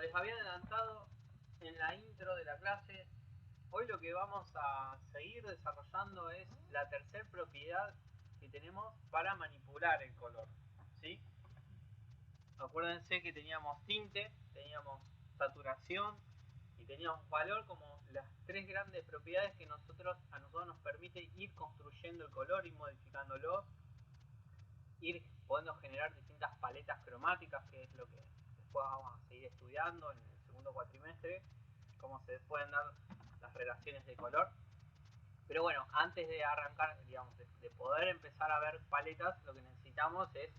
les había adelantado en la intro de la clase, hoy lo que vamos a seguir desarrollando es la tercera propiedad que tenemos para manipular el color, ¿sí? Acuérdense que teníamos tinte, teníamos saturación y teníamos valor como las tres grandes propiedades que a nosotros nos permite ir construyendo el color, ir modificándolo, ir podendo generar distintas paletas cromáticas, que es lo que después vamos a seguir estudiando en el segundo cuatrimestre, cómo se pueden dar las relaciones de color. Pero bueno, antes de arrancar, digamos, de poder empezar a ver paletas, lo que necesitamos es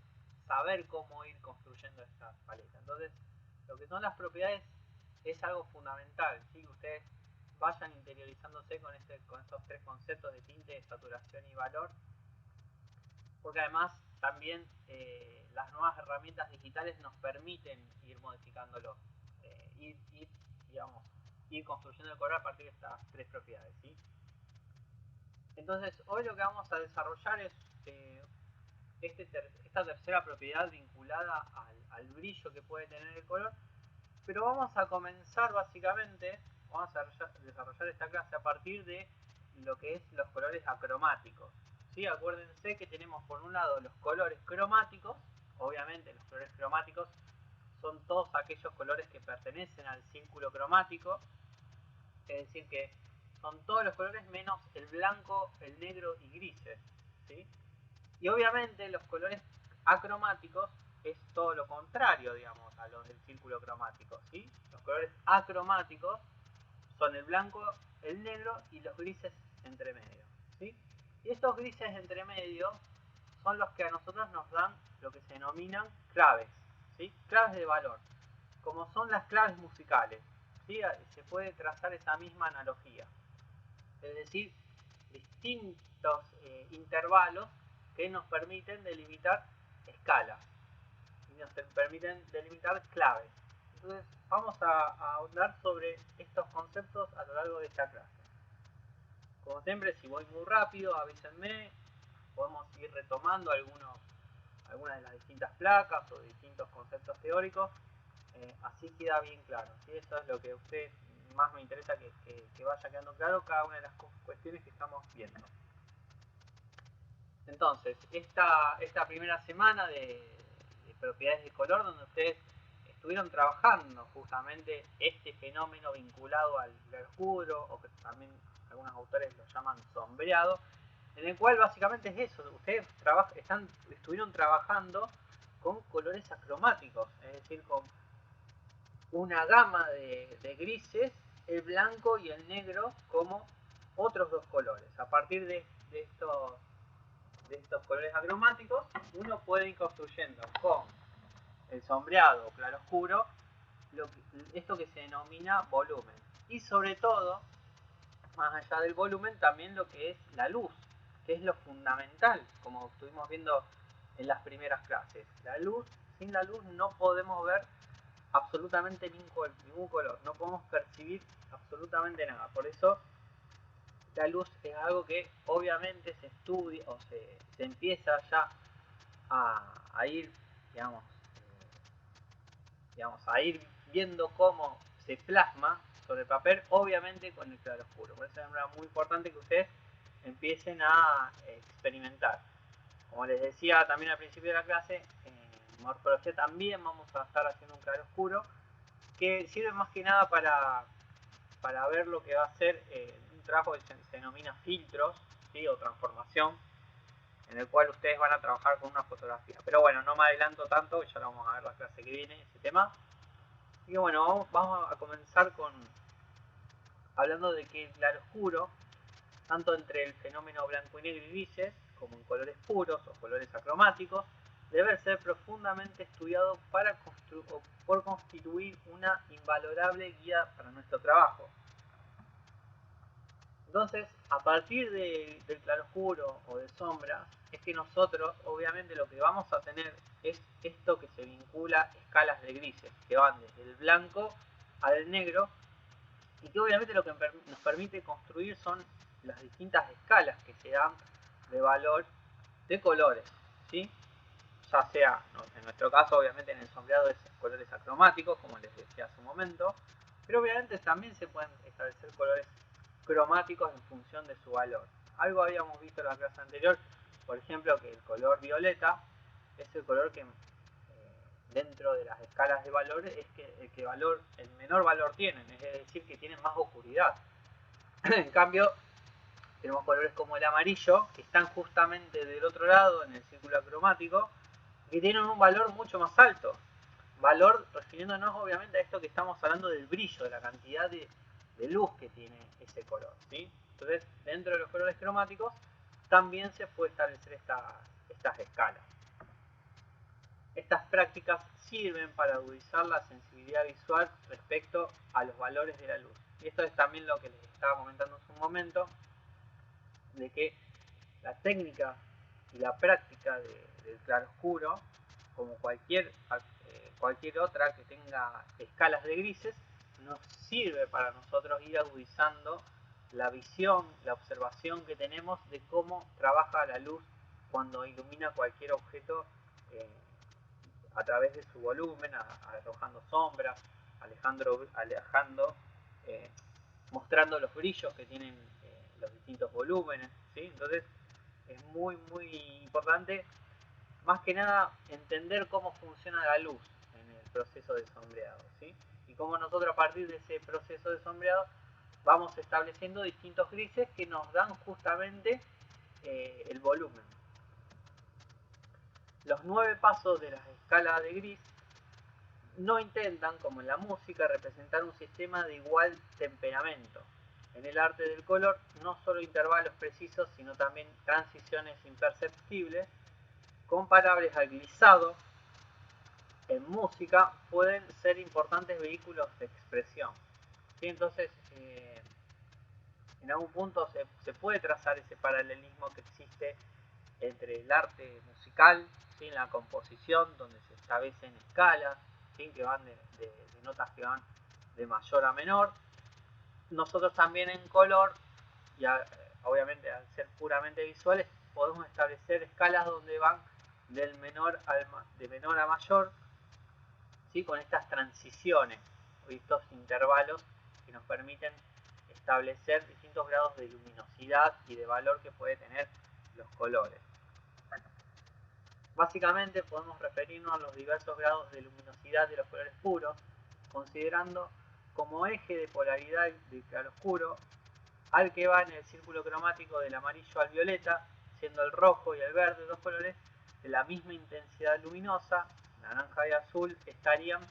saber cómo ir construyendo estas paletas. Entonces, lo que son las propiedades es algo fundamental, ¿sí? Que ustedes vayan interiorizándose con estos tres conceptos de tinte, saturación y valor, porque además también las nuevas herramientas digitales nos permiten ir modificándolo, ir construyendo el color a partir de estas tres propiedades, ¿sí? Entonces, hoy lo que vamos a desarrollar es esta tercera propiedad vinculada al brillo que puede tener el color, pero vamos a comenzar básicamente, vamos a desarrollar esta clase a partir de lo que es los colores acromáticos. ¿Sí? Acuérdense que tenemos por un lado los colores cromáticos, obviamente los colores cromáticos son todos aquellos colores que pertenecen al círculo cromático, es decir que son todos los colores menos el blanco, el negro y grises, ¿sí? Y obviamente los colores acromáticos es todo lo contrario, digamos, a los del círculo cromático, ¿sí? Los colores acromáticos son el blanco, el negro y los grises entre medio, ¿sí? Y estos grises entre medio son los que a nosotros nos dan lo que se denominan claves, ¿sí? Claves de valor, como son las claves musicales, ¿sí? Se puede trazar esa misma analogía, es decir, distintos intervalos que nos permiten delimitar escalas y nos permiten delimitar claves. Entonces vamos a ahondar sobre estos conceptos a lo largo de esta clase. Como siempre, si voy muy rápido, avísenme, podemos ir retomando algunas de las distintas placas o distintos conceptos teóricos, así queda bien claro, ¿sí? Eso es lo que a ustedes más me interesa que vaya quedando claro cada una de las cuestiones que estamos viendo. Entonces, esta primera semana de propiedades de color, donde ustedes estuvieron trabajando justamente este fenómeno vinculado al claroscuro, o que también algunos autores lo llaman sombreado, en el cual básicamente es eso, ustedes estuvieron trabajando con colores acromáticos, es decir, con una gama de grises, el blanco y el negro como otros dos colores. A partir de estos colores acromáticos, uno puede ir construyendo con el sombreado o claroscuro esto que se denomina volumen. Y sobre todo, más allá del volumen, también lo que es la luz, que es lo fundamental, como estuvimos viendo en las primeras clases. La luz, sin la luz no podemos ver absolutamente ningún color, no podemos percibir absolutamente nada. Por eso la luz es algo que obviamente se estudia o se empieza ya a ir, digamos, a ir viendo cómo se plasma sobre el papel, obviamente con el claroscuro. Por eso es muy importante que ustedes empiecen a experimentar. Como les decía también al principio de la clase, en morfología también vamos a estar haciendo un claroscuro que sirve más que nada para ver lo que va a ser un trabajo que se denomina filtros, ¿sí? O transformación, en el cual ustedes van a trabajar con una fotografía. Pero bueno, no me adelanto tanto, ya lo vamos a ver la clase que viene, ese tema. Así que bueno, vamos a comenzar hablando de que el claroscuro, tanto entre el fenómeno blanco y negro y grises, como en colores puros o colores acromáticos, debe ser profundamente estudiado por constituir una invalorable guía para nuestro trabajo. Entonces, a partir del claroscuro o de sombra, es que nosotros, obviamente, lo que vamos a tener es esto que se vincula a escalas de grises, que van desde el blanco al negro, y que obviamente lo que nos permite construir son las distintas escalas que se dan de valor de colores, ¿sí? ya sea, en nuestro caso obviamente en el sombreado es colores acromáticos, como les decía hace un momento, pero obviamente también se pueden establecer colores cromáticos en función de su valor. Algo habíamos visto en la clase anterior, por ejemplo, que el color violeta es el color que dentro de las escalas de valores es el menor valor tienen, es decir, que tienen más oscuridad. En cambio, tenemos colores como el amarillo, que están justamente del otro lado en el círculo cromático, que tienen un valor mucho más alto. Valor refiriéndonos obviamente a esto que estamos hablando del brillo, de la cantidad de luz que tiene ese color, ¿sí? Entonces, dentro de los colores cromáticos también se puede establecer estas escalas. Estas prácticas sirven para agudizar la sensibilidad visual respecto a los valores de la luz. Y esto es también lo que les estaba comentando hace un momento, de que la técnica y la práctica del claroscuro, como cualquier otra que tenga escalas de grises, nos sirve para nosotros ir agudizando la visión, la observación que tenemos de cómo trabaja la luz cuando ilumina cualquier objeto a través de su volumen, arrojando sombras, mostrando los brillos que tienen los distintos volúmenes, ¿sí? Entonces es muy importante, más que nada, entender cómo funciona la luz en el proceso de sombreado, ¿sí? Y cómo nosotros a partir de ese proceso de sombreado vamos estableciendo distintos grises que nos dan justamente el volumen. Los 9 pasos de la escala de gris no intentan, como en la música, representar un sistema de igual temperamento. En el arte del color, no solo intervalos precisos, sino también transiciones imperceptibles, comparables al glisado, en música pueden ser importantes vehículos de expresión. ¿Sí? Entonces, en algún punto se puede trazar ese paralelismo que existe entre el arte musical, ¿sí? En la composición, donde se establecen escalas, ¿sí? Que van de notas que van de mayor a menor. Nosotros también en color, y obviamente al ser puramente visuales, podemos establecer escalas donde van de menor a mayor, ¿sí? Con estas transiciones, estos intervalos que nos permiten establecer distintos grados de luminosidad y de valor que puede tener los colores. Básicamente podemos referirnos a los diversos grados de luminosidad de los colores puros, considerando como eje de polaridad del claroscuro al que va en el círculo cromático del amarillo al violeta, siendo el rojo y el verde dos colores de la misma intensidad luminosa. Naranja y azul estarían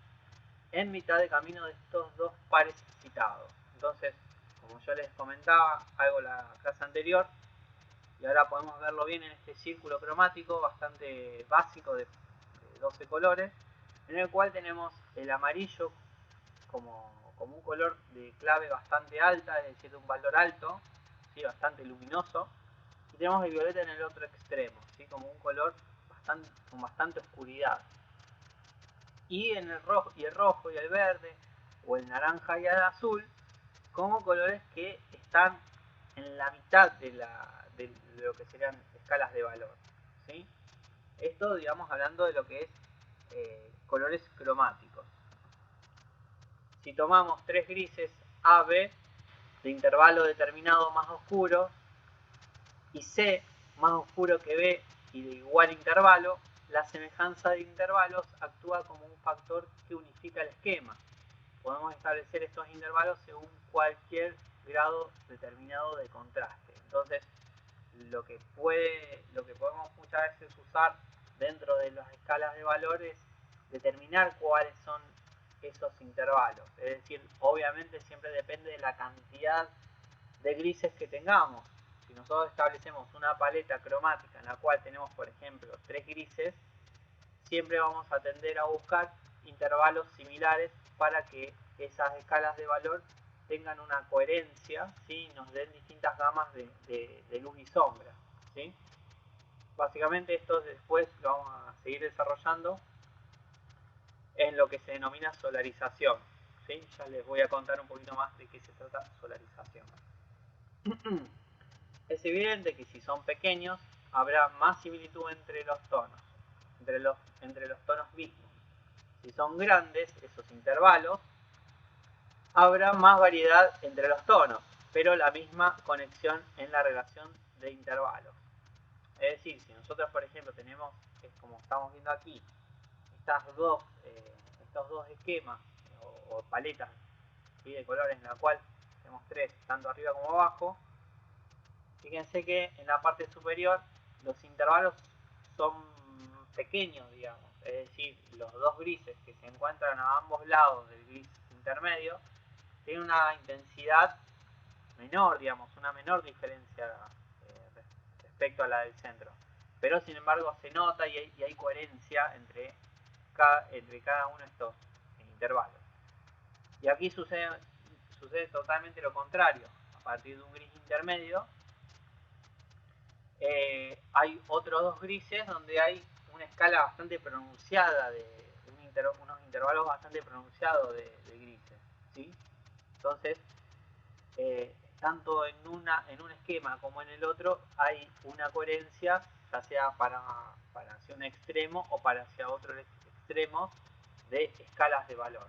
en mitad de camino de estos dos pares citados. Entonces, como yo les comentaba algo la clase anterior, y ahora podemos verlo bien en este círculo cromático bastante básico de 12 colores, en el cual tenemos el amarillo como un color de clave bastante alta, es decir, de un valor alto, ¿sí? Bastante luminoso, y tenemos el violeta en el otro extremo, ¿sí? Como un color con bastante oscuridad. Y en el rojo y el verde, o el naranja y el azul, como colores que están en la mitad de lo que serían escalas de valor, ¿sí? Esto, digamos, hablando de lo que es colores cromáticos. Si tomamos 3 grises A, B, de intervalo determinado más oscuro, y C más oscuro que B y de igual intervalo, la semejanza de intervalos actúa como un factor que unifica el esquema. Podemos establecer estos intervalos según cualquier grado determinado de contraste. Entonces, lo que podemos muchas veces usar dentro de las escalas de valores, determinar cuáles son esos intervalos. Es decir, obviamente siempre depende de la cantidad de grises que tengamos. Si nosotros establecemos una paleta cromática en la cual tenemos, por ejemplo, 3 grises, siempre vamos a tender a buscar intervalos similares para que esas escalas de valor tengan una coherencia, ¿sí? Nos den distintas gamas de luz y sombra, ¿sí? Básicamente esto después lo vamos a seguir desarrollando en lo que se denomina solarización, ¿sí? Ya les voy a contar un poquito más de qué se trata solarización. Es evidente que si son pequeños habrá más similitud entre los tonos. entre los tonos mismos. Si son grandes esos intervalos, habrá más variedad entre los tonos, pero la misma conexión en la relación de intervalos. Es decir, si nosotros, por ejemplo, tenemos, como estamos viendo aquí, estos dos esquemas o paletas, ¿sí?, de colores, en la cual tenemos tres, tanto arriba como abajo, fíjense que en la parte superior los intervalos son pequeños, digamos, es decir, los dos grises que se encuentran a ambos lados del gris intermedio tienen una intensidad menor, digamos, una menor diferencia respecto a la del centro, pero sin embargo se nota y hay coherencia entre cada uno de estos intervalos. Y aquí sucede totalmente lo contrario. A partir de un gris intermedio hay otros dos grises donde hay una escala bastante pronunciada unos intervalos bastante pronunciados de grises, ¿sí? Entonces, tanto en un esquema como en el otro hay una coherencia, ya sea para hacia un extremo o para hacia otro extremo de escalas de valor.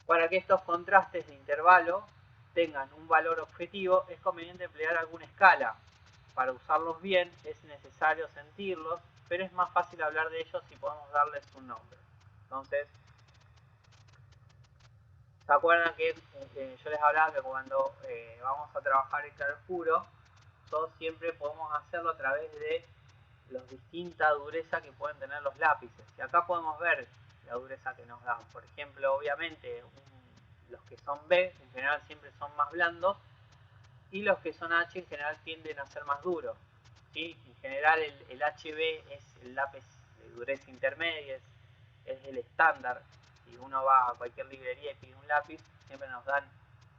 Para que estos contrastes de intervalo tengan un valor objetivo, es conveniente emplear alguna escala. Para usarlos bien es necesario sentirlos, pero es más fácil hablar de ellos si podemos darles un nombre. Entonces, ¿se acuerdan que yo les hablaba que cuando vamos a trabajar el claroscuro, todos siempre podemos hacerlo a través de la distinta dureza que pueden tener los lápices? Y acá podemos ver la dureza que nos dan. Por ejemplo, obviamente, los que son B en general siempre son más blandos, y los que son H en general tienden a ser más duros, ¿sí? En general el HB es el lápiz de dureza intermedia, es el estándar. Si uno va a cualquier librería y pide un lápiz, siempre nos dan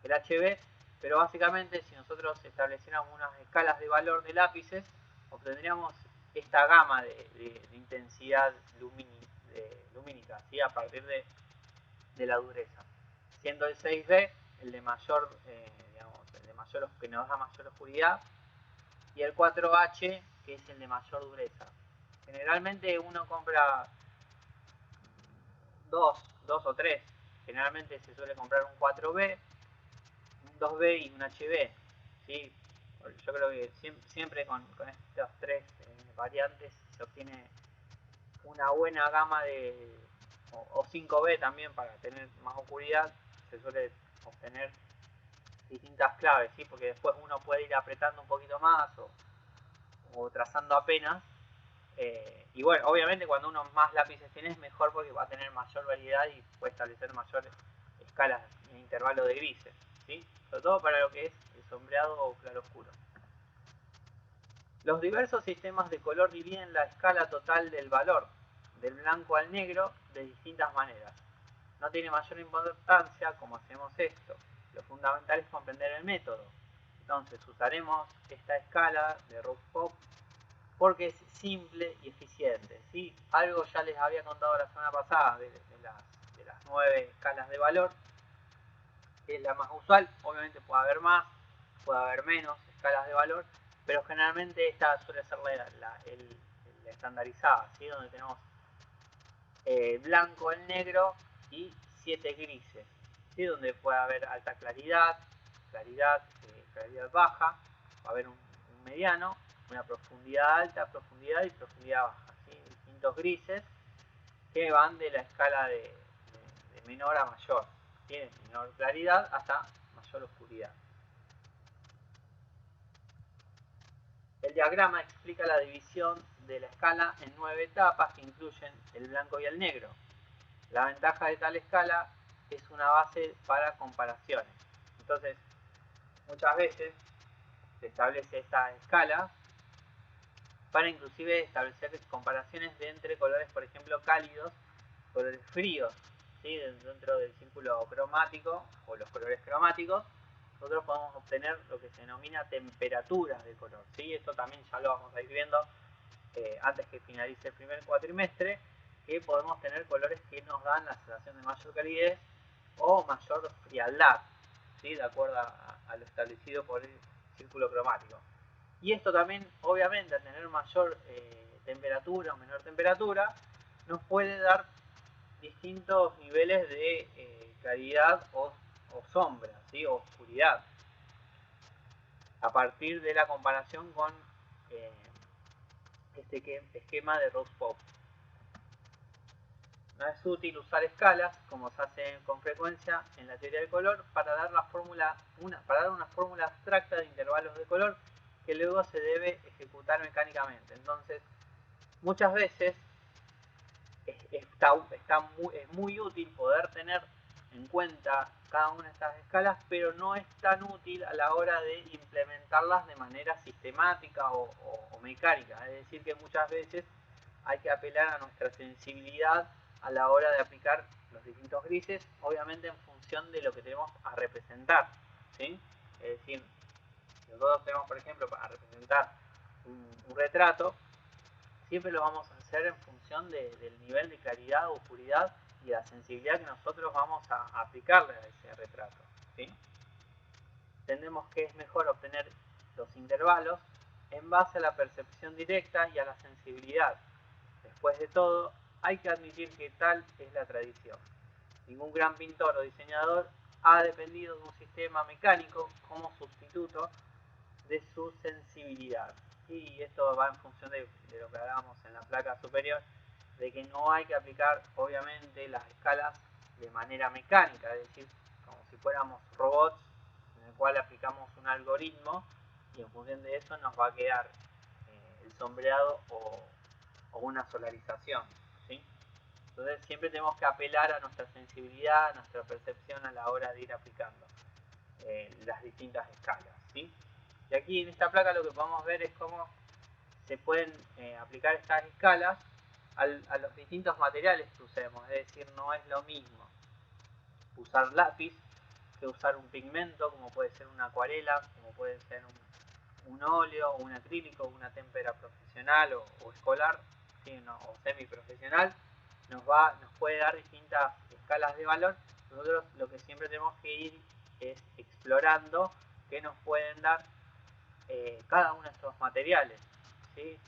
el HB, pero básicamente si nosotros estableciéramos unas escalas de valor de lápices, obtendríamos esta gama de intensidad lumínica, ¿sí?, a partir de la dureza, siendo el 6B el de mayor, que nos da mayor oscuridad, y el 4H que es el de mayor dureza. Generalmente uno compra dos o tres. Generalmente se suele comprar un 4B, un 2B y un HB, ¿sí? Yo creo que siempre con estas tres variantes se obtiene una buena gama o 5B también, para tener más oscuridad. Se suele obtener distintas claves, ¿sí?, porque después uno puede ir apretando un poquito más o trazando apenas. Y bueno, obviamente cuando uno más lápices tiene es mejor, porque va a tener mayor variedad y puede establecer mayores escalas en intervalo de grises, ¿sí?, sobre todo para lo que es el sombreado o claroscuro. Los diversos sistemas de color dividen la escala total del valor del blanco al negro de distintas maneras. No tiene mayor importancia cómo hacemos esto. Lo fundamental es comprender el método. Entonces usaremos esta escala de Rose-Hop porque es simple y eficiente, ¿sí? Algo ya les había contado la semana pasada de las 9 escalas de valor, que es la más usual. Obviamente puede haber más, puede haber menos escalas de valor, pero generalmente esta suele ser la estandarizada, ¿sí?, donde tenemos blanco, el negro y 7 grises, ¿sí?, donde puede haber alta claridad, claridad baja, va a haber un mediano, una profundidad alta, profundidad y profundidad baja, ¿sí?, distintos grises que van de la escala de menor a mayor, ¿sí?, de menor claridad hasta mayor oscuridad. El diagrama explica la división de la escala en 9 etapas que incluyen el blanco y el negro. La ventaja de tal escala es una base para comparaciones. Entonces, muchas veces se establece esta escala para inclusive establecer comparaciones entre colores, por ejemplo, cálidos, colores fríos, ¿sí?, dentro del círculo cromático o los colores cromáticos. Nosotros podemos obtener lo que se denomina temperaturas de color, ¿sí? Esto también ya lo vamos a ir viendo antes que finalice el primer cuatrimestre, que podemos tener colores que nos dan la sensación de mayor calidez o mayor frialdad, ¿sí?, de acuerdo a lo establecido por el círculo cromático. Y esto también, obviamente, al tener mayor temperatura o menor temperatura, nos puede dar distintos niveles de claridad o sombra, ¿sí? O oscuridad, a partir de la comparación con este esquema de Rose-Pope. No es útil usar escalas, como se hace con frecuencia en la teoría del color, para dar una fórmula abstracta de intervalos de color que luego se debe ejecutar mecánicamente. Entonces, muchas veces es muy útil poder tener en cuenta cada una de estas escalas, pero no es tan útil a la hora de implementarlas de manera sistemática o mecánica. Es decir, que muchas veces hay que apelar a nuestra sensibilidad a la hora de aplicar los distintos grises, obviamente en función de lo que tenemos a representar, ¿sí? Es decir, nosotros tenemos, por ejemplo, para representar un retrato, siempre lo vamos a hacer en función del nivel de claridad o oscuridad y la sensibilidad que nosotros vamos a aplicarle a ese retrato, ¿sí? Entendemos que es mejor obtener los intervalos en base a la percepción directa y a la sensibilidad. Después de todo, hay que admitir que tal es la tradición. Ningún gran pintor o diseñador ha dependido de un sistema mecánico como sustituto de su sensibilidad. Y esto va en función de lo que hablábamos en la placa superior, de que no hay que aplicar obviamente las escalas de manera mecánica, es decir, como si fuéramos robots en el cual aplicamos un algoritmo y en función de eso nos va a quedar el sombreado o una solarización, ¿sí? Entonces siempre tenemos que apelar a nuestra sensibilidad, a nuestra percepción a la hora de ir aplicando las distintas escalas, ¿sí? Y aquí en esta placa lo que podemos ver es cómo se pueden aplicar estas escalas a los distintos materiales que usemos. Es decir, no es lo mismo usar lápiz que usar un pigmento, como puede ser una acuarela, como puede ser un óleo, un acrílico, una témpera profesional o escolar, ¿sí? O semiprofesional. Nos puede dar distintas escalas de valor. Nosotros lo que siempre tenemos que ir es explorando qué nos pueden dar cada uno de estos materiales, ¿sí?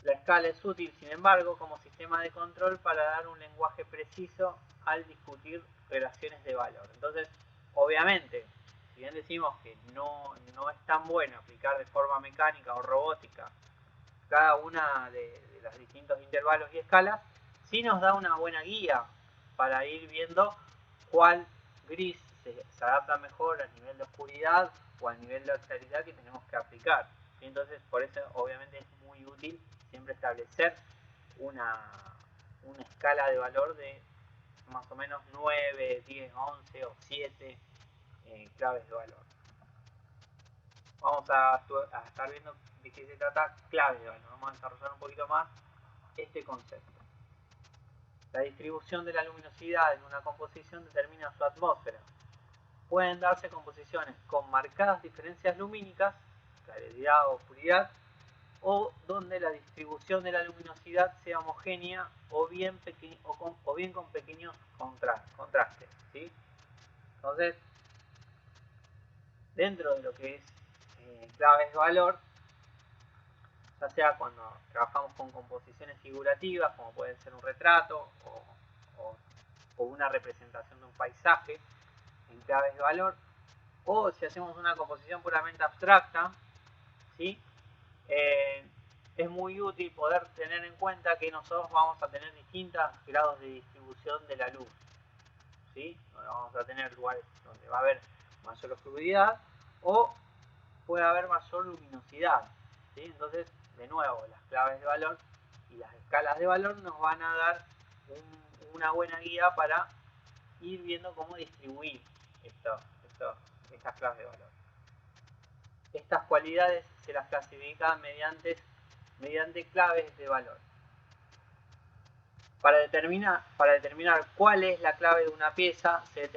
La escala es útil, sin embargo, como sistema de control para dar un lenguaje preciso al discutir relaciones de valor. Entonces, obviamente, si bien decimos que no es tan bueno aplicar de forma mecánica o robótica cada una de los distintos intervalos y escalas, sí nos da una buena guía para ir viendo cuál gris se adapta mejor al nivel de oscuridad o al nivel de claridad que tenemos que aplicar. ¿Sí? Entonces, por eso obviamente es muy útil siempre establecer una escala de valor de más o menos 9, 10, 11 o 7 claves de valor. Vamos a estar viendo de qué se trata claves de valor. Vamos a desarrollar un poquito más este concepto. La distribución de la luminosidad en una composición determina su atmósfera. Pueden darse composiciones con marcadas diferencias lumínicas, claridad o oscuridad, o donde la distribución de la luminosidad sea homogénea o bien con pequeños contrastes, ¿sí? Entonces, dentro de lo que es claves de valor, ya sea cuando trabajamos con composiciones figurativas, como puede ser un retrato o una representación de un paisaje en claves de valor, o si hacemos una composición puramente abstracta, ¿sí? Es muy útil poder tener en cuenta que nosotros vamos a tener distintos grados de distribución de la luz, ¿sí? Vamos a tener lugares donde va a haber mayor oscuridad o puede haber mayor luminosidad, ¿sí? Entonces, de nuevo, las claves de valor y las escalas de valor nos van a dar una buena guía para ir viendo cómo distribuir estas claves de valor. Estas cualidades se las clasifican mediante claves de valor. Para determinar cuál es la clave de una pieza, se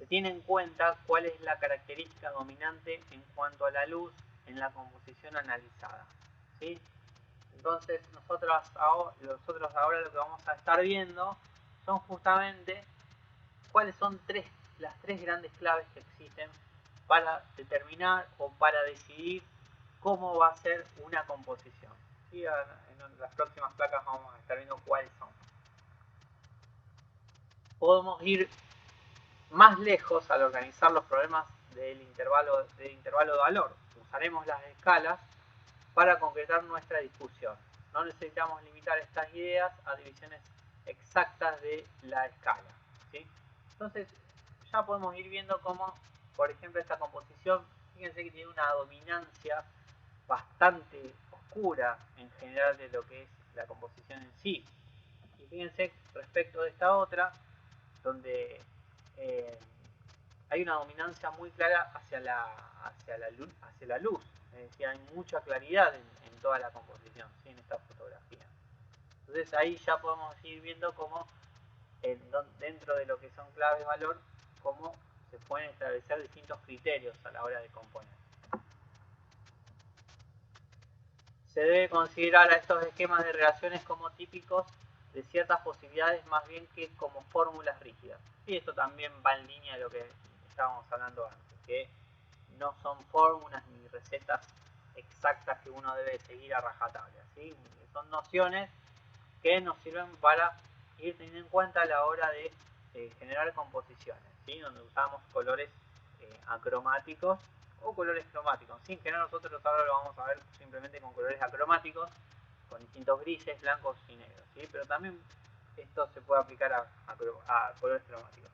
tiene en cuenta cuál es la característica dominante en cuanto a la luz en la composición analizada, ¿sí? Entonces nosotros ahora lo que vamos a estar viendo son justamente cuáles son las tres grandes claves que existen para determinar o para decidir cómo va a ser una composición. ¿Sí? En las próximas placas vamos a estar viendo cuáles son. Podemos ir más lejos al organizar los problemas del intervalo de valor. Usaremos las escalas para concretar nuestra discusión. No necesitamos limitar estas ideas a divisiones exactas de la escala, ¿sí? Entonces ya podemos ir viendo cómo, por ejemplo, esta composición, fíjense que tiene una dominancia bastante oscura en general de lo que es la composición en sí. Y fíjense respecto de esta otra, donde hay una dominancia muy clara hacia la luz, es decir, hay mucha claridad en toda la composición, ¿sí? En esta fotografía. Entonces ahí ya podemos ir viendo cómo dentro de lo que son claves valor, cómo se pueden establecer distintos criterios a la hora de componer. Se debe considerar a estos esquemas de relaciones como típicos de ciertas posibilidades más bien que como fórmulas rígidas. Y esto también va en línea de lo que estábamos hablando antes, que no son fórmulas ni recetas exactas que uno debe seguir a rajatabla, ¿sí? Son nociones que nos sirven para ir teniendo en cuenta a la hora de generar composiciones, ¿sí? Donde usamos colores acromáticos o colores cromáticos. ¿Sí? En general nosotros ahora lo vamos a ver simplemente con colores acromáticos, con distintos grises, blancos y negros, ¿sí? Pero también esto se puede aplicar a colores cromáticos.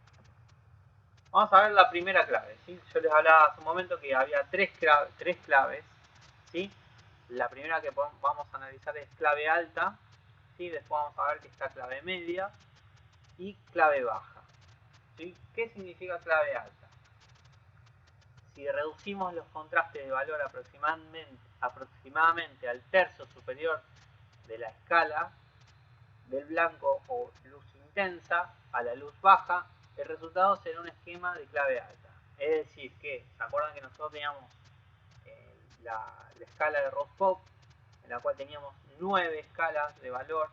Vamos a ver la primera clave, ¿sí? Yo les hablaba hace un momento que había tres claves, ¿sí? La primera que vamos a analizar es clave alta, ¿sí? Después vamos a ver que está clave media y clave baja, ¿sí? ¿Qué significa clave alta? Si reducimos los contrastes de valor aproximadamente al tercio superior de la escala, del blanco o luz intensa a la luz baja, el resultado será un esquema de clave alta. Es decir, que, ¿se acuerdan que nosotros teníamos la escala de Roscoe, en la cual teníamos 9 escalas de valor,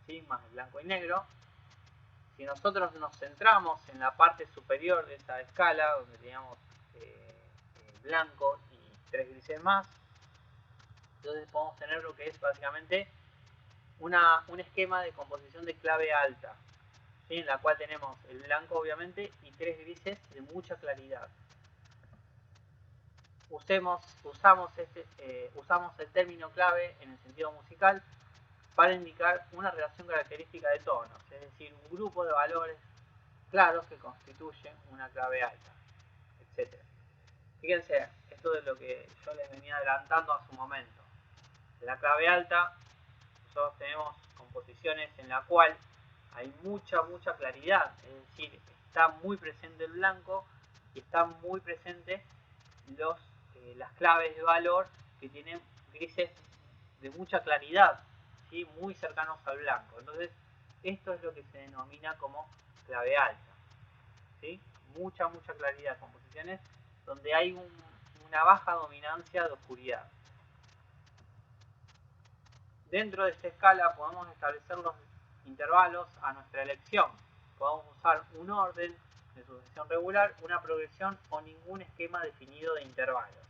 ¿sí? Más blanco y negro? Si nosotros nos centramos en la parte superior de esa escala, donde teníamos blanco y 3 grises más, entonces podemos tener lo que es básicamente un esquema de composición de clave alta, ¿sí? En la cual tenemos el blanco obviamente y 3 grises de mucha claridad. Usamos el término clave en el sentido musical para indicar una relación característica de tonos, es decir, un grupo de valores claros que constituyen una clave alta, etc. Fíjense, esto es lo que yo les venía adelantando a su momento. En la clave alta nosotros tenemos composiciones en la cual hay mucha claridad, es decir, está muy presente el blanco y están muy presentes las claves de valor que tienen grises de mucha claridad, ¿sí? Muy cercanos al blanco. Entonces esto es lo que se denomina como clave alta, ¿sí? Mucha claridad, composiciones donde hay una baja dominancia de oscuridad. Dentro de esta escala podemos establecer los intervalos a nuestra elección. Podemos usar un orden de sucesión regular, una progresión o ningún esquema definido de intervalos,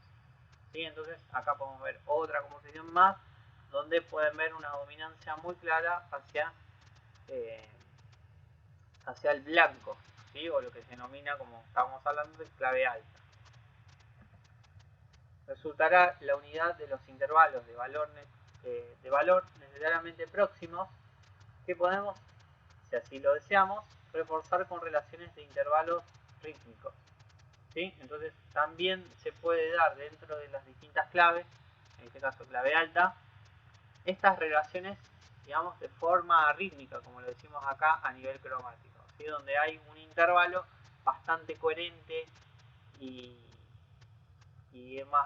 ¿sí? Entonces acá podemos ver otra composición más donde pueden ver una dominancia muy clara hacia el blanco, ¿sí? O lo que se denomina, como estábamos hablando, de clave alta. Resultará la unidad de los intervalos de valor necesariamente próximos que podemos, si así lo deseamos, reforzar con relaciones de intervalos rítmicos, ¿sí? Entonces también se puede dar dentro de las distintas claves, en este caso clave alta, estas relaciones, digamos, de forma rítmica, como lo decimos acá, a nivel cromático, ¿sí? Donde hay un intervalo bastante coherente y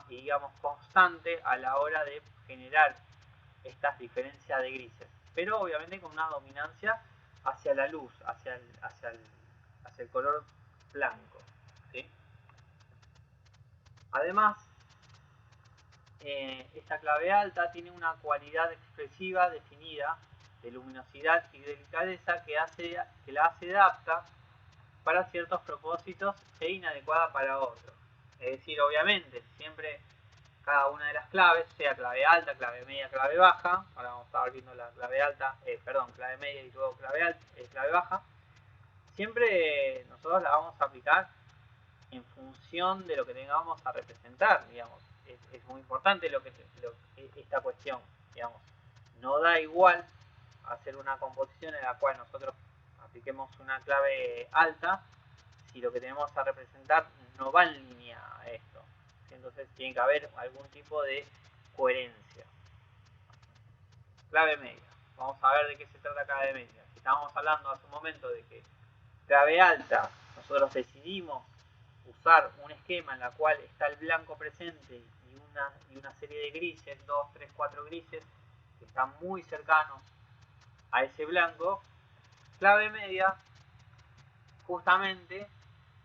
digamos constante a la hora de generar estas diferencias de grises, pero obviamente con una dominancia hacia la luz, hacia el color blanco, ¿sí? Además, esta clave alta tiene una cualidad expresiva definida de luminosidad y delicadeza que la hace apta para ciertos propósitos e inadecuada para otros. Es decir, obviamente, siempre cada una de las claves, sea clave alta, clave media, clave baja. Ahora vamos a estar viendo la clave alta, clave media y luego clave baja. Siempre nosotros la vamos a aplicar en función de lo que tengamos a representar, digamos. Es muy importante esta cuestión, digamos. No da igual hacer una composición en la cual nosotros apliquemos una clave alta si lo que tenemos a representar no va en línea a esto. Entonces tiene que haber algún tipo de coherencia. Clave media. Vamos a ver de qué se trata clave media. Si estábamos hablando hace un momento de que clave alta, nosotros decidimos usar un esquema en la cual está el blanco presente y una serie de grises, 2, 3, 4 grises, que están muy cercanos a ese blanco. Clave media, justamente,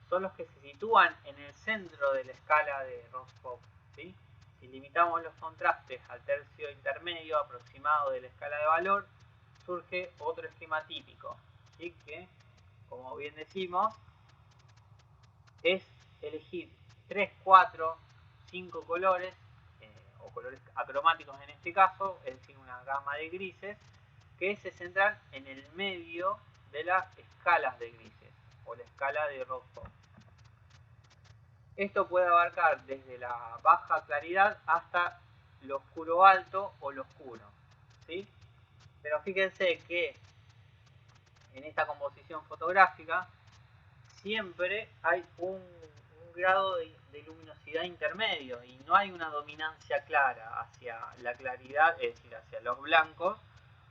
son los que se sitúan en el centro de la escala de Roscoe, ¿sí? Si limitamos los contrastes al tercio intermedio aproximado de la escala de valor, surge otro esquema típico, ¿sí? Que, como bien decimos, es elegir 3, 4, 5 colores, o colores acromáticos en este caso, es decir, una gama de grises, que se centran en el medio de las escalas de grises, o la escala de Roscoe. Esto puede abarcar desde la baja claridad hasta lo oscuro alto o lo oscuro, ¿sí? Pero fíjense que en esta composición fotográfica siempre hay un grado de luminosidad intermedio y no hay una dominancia clara hacia la claridad, es decir, hacia los blancos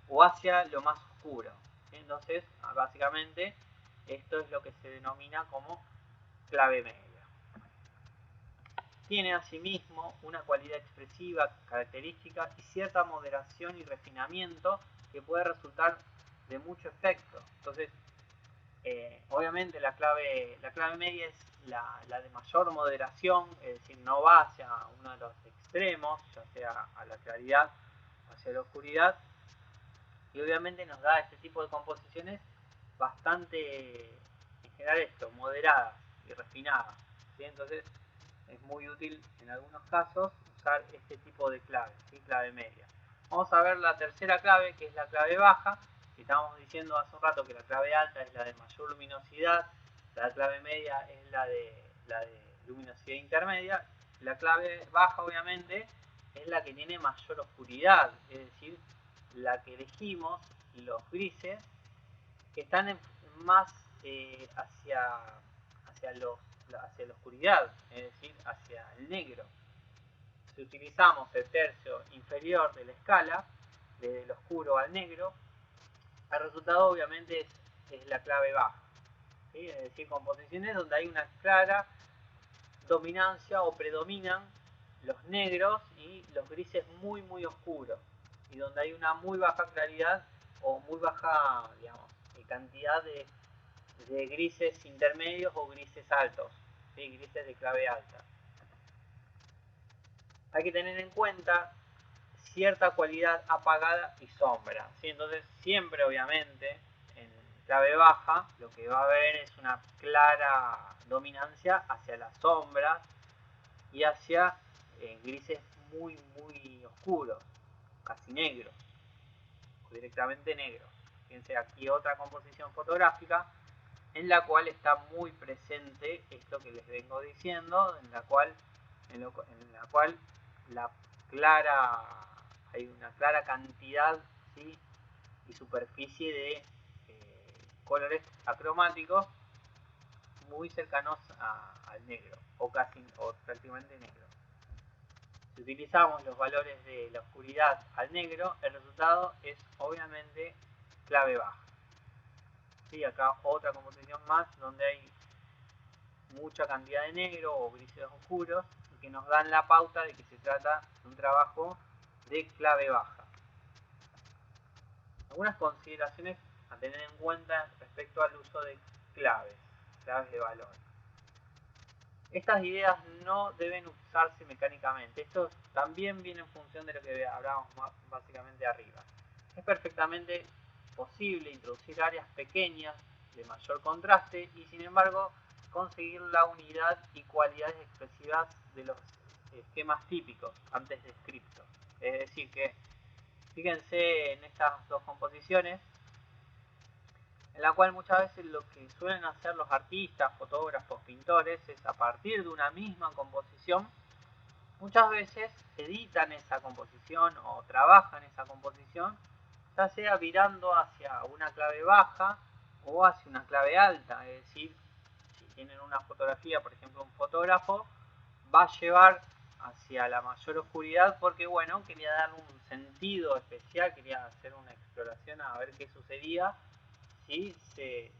o hacia lo más oscuro. Entonces, básicamente, esto es lo que se denomina como clave media. Tiene asimismo una cualidad expresiva característica y cierta moderación y refinamiento que puede resultar de mucho efecto. Entonces, obviamente la clave media es la de mayor moderación, es decir, no va hacia uno de los extremos, ya sea a la claridad o hacia la oscuridad, y obviamente nos da este tipo de composiciones bastante, en general esto, moderadas y refinadas, ¿sí? Entonces es muy útil en algunos casos usar este tipo de clave, ¿sí? Clave media. Vamos a ver la tercera clave, que es la clave baja. Si estábamos diciendo hace un rato que la clave alta es la de mayor luminosidad, la clave media es la de luminosidad intermedia, la clave baja obviamente es la que tiene mayor oscuridad, es decir, la que elegimos, los grises, que están más hacia la oscuridad, es decir, hacia el negro. Si utilizamos el tercio inferior de la escala, desde el oscuro al negro, el resultado obviamente es la clave baja, ¿sí? Es decir, composiciones donde hay una clara dominancia o predominan los negros y los grises muy muy oscuros, y donde hay una muy baja claridad o muy baja, digamos, cantidad de grises intermedios o grises altos, ¿sí? Grises de clave alta. Hay que tener en cuenta cierta cualidad apagada y sombra, ¿sí? Entonces siempre obviamente en clave baja lo que va a haber es una clara dominancia hacia las sombras y hacia grises muy muy oscuros, casi negros, o directamente negros. Fíjense aquí otra composición fotográfica en la cual está muy presente esto que les vengo diciendo, en la cual la clara, hay una clara cantidad, ¿sí? Y superficie de colores acromáticos muy cercanos al negro, o casi o prácticamente negro. Si utilizamos los valores de la oscuridad al negro, el resultado es obviamente clave baja. ¿Sí? Acá otra composición más donde hay mucha cantidad de negro o grises oscuros y que nos dan la pauta de que se trata de un trabajo de clave baja. Algunas consideraciones a tener en cuenta respecto al uso de claves de valor. Estas ideas no deben usarse mecánicamente. Esto también viene en función de lo que hablábamos básicamente arriba. Es perfectamente posible introducir áreas pequeñas de mayor contraste y sin embargo conseguir la unidad y cualidades expresivas de los esquemas típicos antes descriptos. Es decir que, fíjense en estas dos composiciones, en la cual muchas veces lo que suelen hacer los artistas, fotógrafos, pintores, es a partir de una misma composición, muchas veces editan esa composición o trabajan esa composición, ya sea virando hacia una clave baja o hacia una clave alta. Es decir, si tienen una fotografía, por ejemplo un fotógrafo, va a llevar hacia la mayor oscuridad porque, bueno, quería dar un sentido especial, quería hacer una exploración a ver qué sucedía si se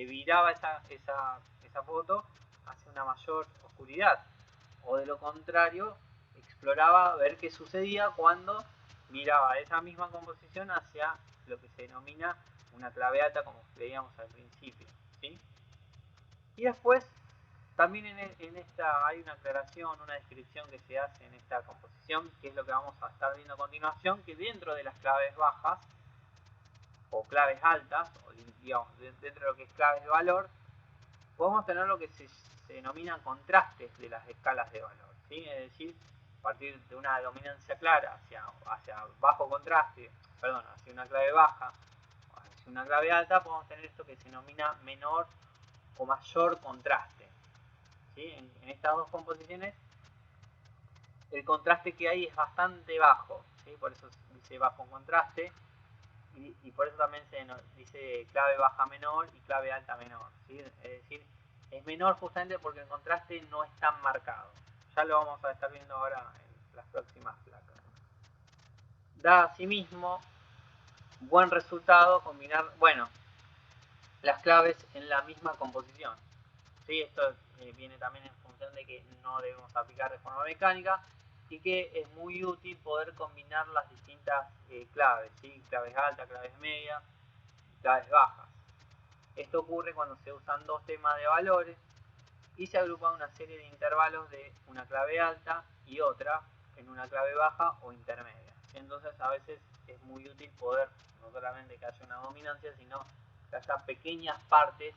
viraba esa foto hacia una mayor oscuridad. O de lo contrario, exploraba a ver qué sucedía cuando viraba esa misma composición hacia lo que se denomina una clave alta, como veíamos al principio, ¿sí? Y después también en esta hay una aclaración, una descripción que se hace en esta composición, que es lo que vamos a estar viendo a continuación, que dentro de las claves bajas o claves altas, o digamos dentro de lo que es claves de valor, podemos tener lo que se denominan contrastes de las escalas de valor, ¿sí? Es decir, a partir de una dominancia clara hacia bajo contraste, perdón, hacia una clave baja, hacia una clave alta, podemos tener esto que se denomina menor o mayor contraste, ¿sí? En estas dos composiciones el contraste que hay es bastante bajo, ¿sí? Por eso dice bajo contraste, y por eso también se dice clave baja menor y clave alta menor, ¿sí? Es decir, es menor justamente porque el contraste no es tan marcado. Ya lo vamos a estar viendo ahora en las próximas placas. Da asimismo buen resultado combinar, bueno, las claves en la misma composición, ¿sí? Esto viene también en función de que no debemos aplicar de forma mecánica y que es muy útil poder combinar las distintas claves, ¿sí? Claves altas, claves medias, claves bajas. Esto ocurre cuando se usan dos temas de valores y se agrupa una serie de intervalos de una clave alta y otra en una clave baja o intermedia. Entonces a veces es muy útil poder no solamente que haya una dominancia, sino que haya pequeñas partes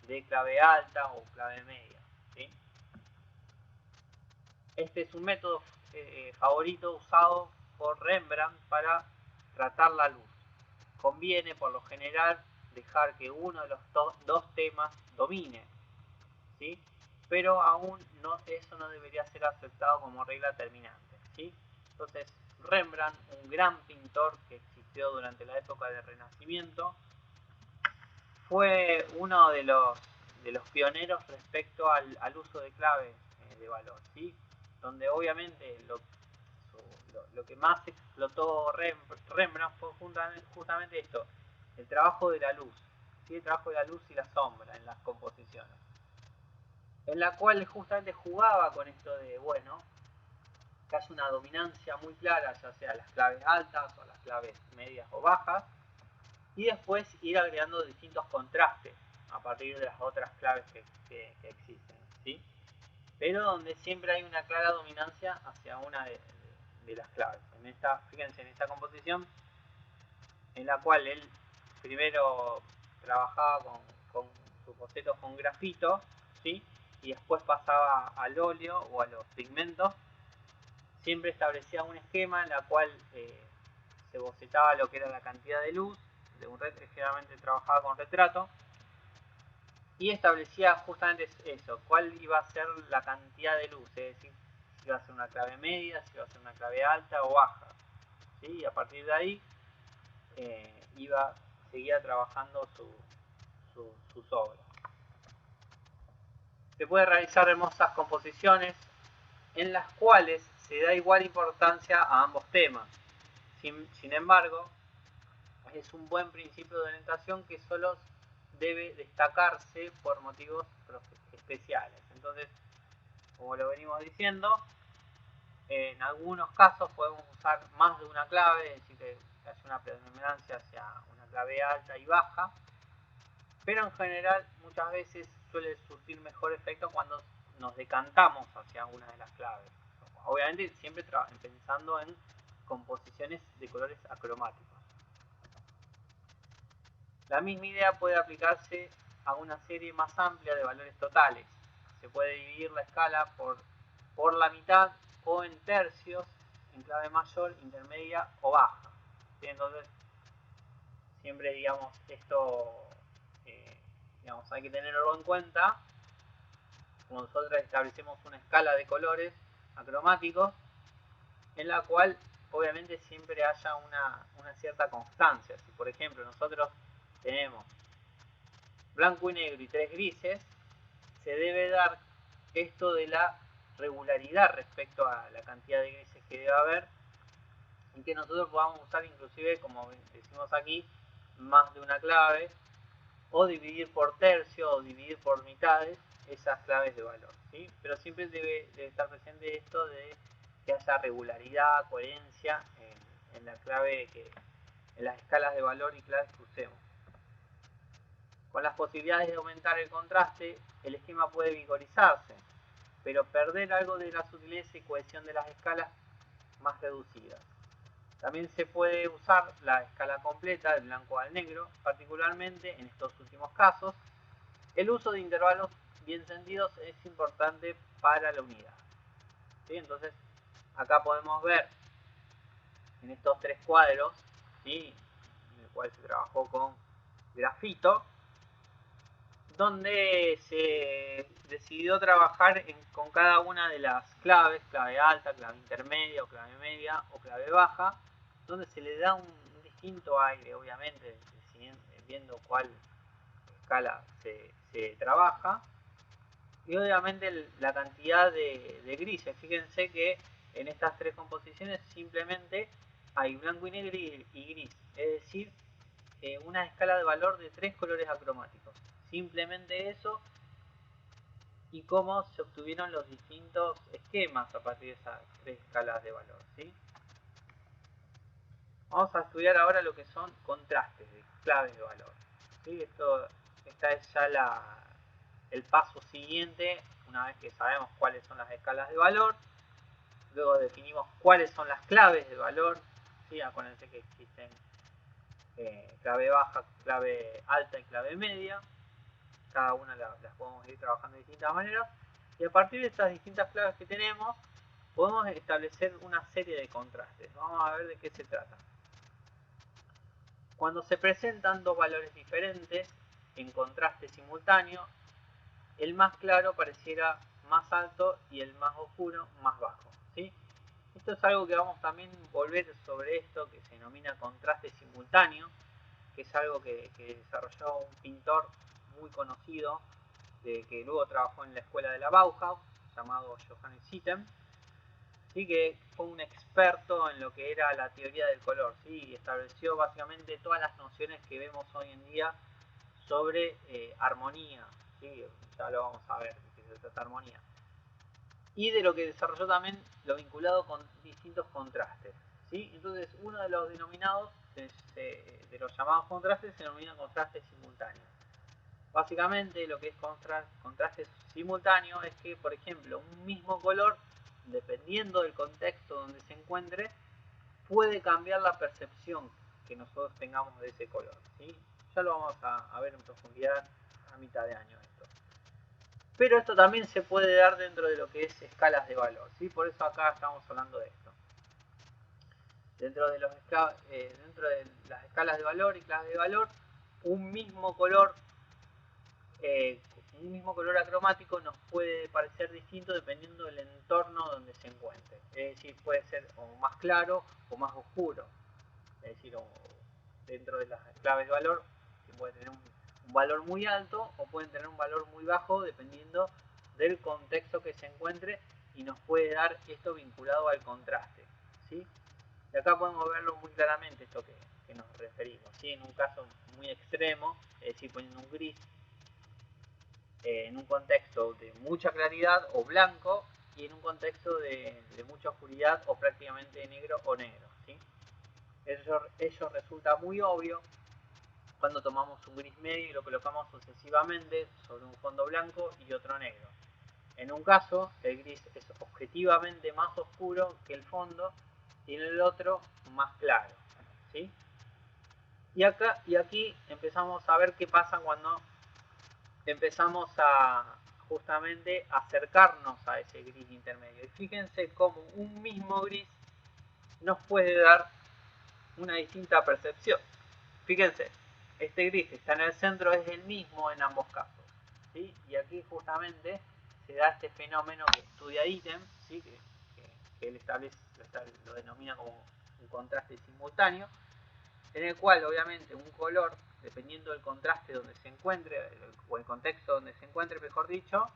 de clave alta o clave media, ¿sí? Este es un método favorito usado por Rembrandt para tratar la luz. Conviene por lo general dejar que uno de los dos temas domine, ¿sí? Pero aún no, eso no debería ser aceptado como regla terminante, ¿sí? Entonces Rembrandt, un gran pintor que existió durante la época del Renacimiento, fue uno de los pioneros respecto al uso de claves de valor, ¿sí? Donde obviamente lo que más explotó Rembrandt fue justamente esto, el trabajo de la luz, ¿sí? El trabajo de la luz y la sombra en las composiciones, en la cual justamente jugaba con esto de, bueno, que haya una dominancia muy clara, ya sea las claves altas o las claves medias o bajas, y después ir agregando distintos contrastes a partir de las otras claves que existen, ¿sí? Pero donde siempre hay una clara dominancia hacia una de las claves. Fíjense en esta composición, en la cual él primero trabajaba con sus bocetos con grafito, ¿sí? Y después pasaba al óleo o a los pigmentos. Siempre establecía un esquema en la cual se bocetaba lo que era la cantidad de luz, generalmente trabajaba con retrato, y establecía justamente eso, cuál iba a ser la cantidad de luz, es decir, si iba a ser una clave media, si iba a ser una clave alta o baja, ¿sí? Y a partir de ahí seguía trabajando sus obras. Se puede realizar hermosas composiciones en las cuales se da igual importancia a ambos temas. Sin embargo, es un buen principio de orientación que solo debe destacarse por motivos especiales. Entonces, como lo venimos diciendo, en algunos casos podemos usar más de una clave, es decir, que haya una predominancia hacia una clave alta y baja, pero en general muchas veces suele surtir mejor efecto cuando nos decantamos hacia una de las claves. Obviamente siempre pensando en composiciones de colores acromáticos. La misma idea puede aplicarse a una serie más amplia de valores totales. Se puede dividir la escala por la mitad o en tercios, en clave mayor, intermedia o baja. ¿Sí? Entonces, siempre, digamos, esto digamos, hay que tenerlo en cuenta. Como nosotros establecemos una escala de colores acromáticos, en la cual obviamente siempre haya una cierta constancia. Si por ejemplo nosotros tenemos blanco y negro y 3 grises, se debe dar esto de la regularidad respecto a la cantidad de grises que debe haber, en que nosotros podamos usar inclusive, como decimos aquí, más de una clave, o dividir por tercio o dividir por mitades esas claves de valor, ¿sí? Pero siempre debe estar presente esto de que haya regularidad, coherencia en la clave, en las escalas de valor y claves que usemos. Con las posibilidades de aumentar el contraste, el esquema puede vigorizarse, pero perder algo de la sutileza y cohesión de las escalas más reducidas. También se puede usar la escala completa del blanco al negro, particularmente en estos últimos casos. El uso de intervalos bien sentidos es importante para la unidad. ¿Sí? Entonces, acá podemos ver en estos 3 cuadros, ¿sí?, en el cual se trabajó con grafito, donde se decidió trabajar con cada una de las claves, clave alta, clave intermedia o clave media o clave baja, donde se le da un distinto aire, obviamente, viendo cuál escala se trabaja, y obviamente la cantidad de grises. Fíjense que en estas 3 composiciones simplemente hay blanco y negro y gris, es decir, una escala de valor de 3 colores acromáticos. Simplemente eso, y cómo se obtuvieron los distintos esquemas a partir de esas 3 escalas de valor, ¿sí? Vamos a estudiar ahora lo que son contrastes de claves de valor, ¿sí? Esta es ya el paso siguiente, una vez que sabemos cuáles son las escalas de valor. Luego definimos cuáles son las claves de valor, ¿sí? Acuérdense que existen clave baja, clave alta y clave media. Cada una las podemos ir trabajando de distintas maneras, y a partir de estas distintas claves que tenemos podemos establecer una serie de contrastes. Vamos a ver de qué se trata. Cuando se presentan dos valores diferentes en contraste simultáneo, el más claro pareciera más alto y el más oscuro más bajo, ¿sí? Esto es algo que vamos también a volver sobre esto, que se denomina contraste simultáneo, que es algo que desarrolló un pintor muy conocido, que luego trabajó en la escuela de la Bauhaus, llamado Johannes Itten, ¿sí? Que fue un experto en lo que era la teoría del color, ¿sí? Y estableció básicamente todas las nociones que vemos hoy en día sobre armonía, ¿sí? Ya lo vamos a ver, de qué se trata armonía. Y de lo que desarrolló también lo vinculado con distintos contrastes, ¿sí? Entonces, uno de los denominados, de los llamados contrastes, se denomina contraste simultáneo. Básicamente, lo que es contraste simultáneo es que, por ejemplo, un mismo color, dependiendo del contexto donde se encuentre, puede cambiar la percepción que nosotros tengamos de ese color, ¿sí? Ya lo vamos a ver en profundidad a mitad de año esto. Pero esto también se puede dar dentro de lo que es escalas de valor, ¿sí? Por eso acá estamos hablando de esto. Dentro de las escalas de valor y clases de valor, un mismo color acromático nos puede parecer distinto dependiendo del entorno donde se encuentre. Es decir, puede ser o más claro o más oscuro. Es decir, dentro de las claves de valor, que puede tener un valor muy alto o pueden tener un valor muy bajo dependiendo del contexto que se encuentre, y nos puede dar esto vinculado al contraste, ¿sí? Y acá podemos verlo muy claramente esto que nos referimos, ¿sí? En un caso muy extremo, es decir, poniendo un gris en un contexto de mucha claridad o blanco, y en un contexto de mucha oscuridad o prácticamente negro o negro, ¿sí? Eso resulta muy obvio cuando tomamos un gris medio y lo colocamos sucesivamente sobre un fondo blanco y otro negro. En un caso, el gris es objetivamente más oscuro que el fondo, y en el otro más claro, ¿sí? Y aquí empezamos a ver qué pasa cuando empezamos a justamente acercarnos a ese gris intermedio. Y fíjense cómo un mismo gris nos puede dar una distinta percepción. Fíjense, este gris que está en el centro es el mismo en ambos casos, ¿sí? Y aquí justamente se da este fenómeno que estudia Item, ¿sí? que él establece, lo denomina como un contraste simultáneo, en el cual obviamente un color, dependiendo del contraste donde se encuentre, o el contexto donde se encuentre, mejor dicho,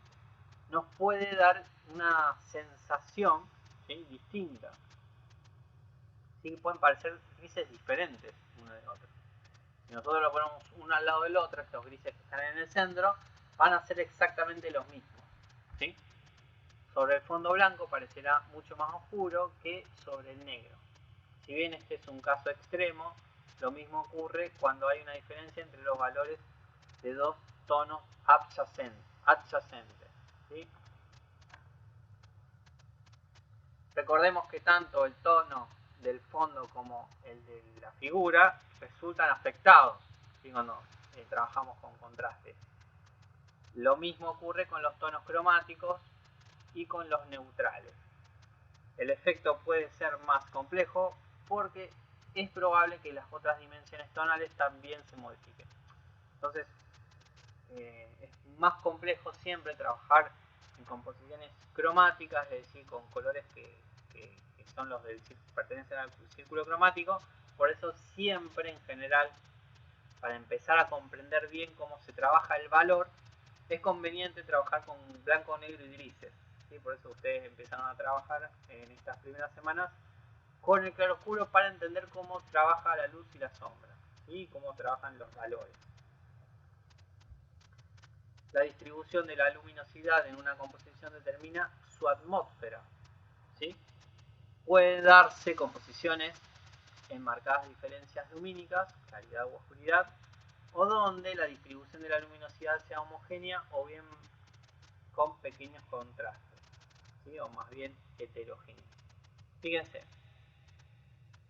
nos puede dar una sensación, ¿sí? distinta. ¿Sí? Pueden parecer grises diferentes uno de otro. Si nosotros lo ponemos uno al lado del otro, estos grises que están en el centro van a ser exactamente los mismos, ¿sí? Sobre el fondo blanco parecerá mucho más oscuro que sobre el negro. Si bien este es un caso extremo, lo mismo ocurre cuando hay una diferencia entre los valores de dos tonos adyacentes, ¿sí? Recordemos que tanto el tono del fondo como el de la figura resultan afectados, ¿sí? Cuando trabajamos con contrastes. Lo mismo ocurre con los tonos cromáticos y con los neutrales. El efecto puede ser más complejo porque es probable que las otras dimensiones tonales también se modifiquen. Entonces, es más complejo siempre trabajar en composiciones cromáticas, es decir, con colores que son los del pertenecen al círculo cromático. Por eso siempre en general, para empezar a comprender bien cómo se trabaja el valor, es conveniente trabajar con blanco, negro y grises, ¿sí? Por eso ustedes empezaron a trabajar en estas primeras semanas con el claroscuro para entender cómo trabaja la luz y la sombra, ¿sí? Cómo trabajan los valores. La distribución de la luminosidad en una composición determina su atmósfera, ¿sí? Puede darse composiciones en marcadas diferencias lumínicas, claridad u oscuridad, o donde la distribución de la luminosidad sea homogénea o bien con pequeños contrastes, ¿sí? O más bien heterogénea. Fíjense,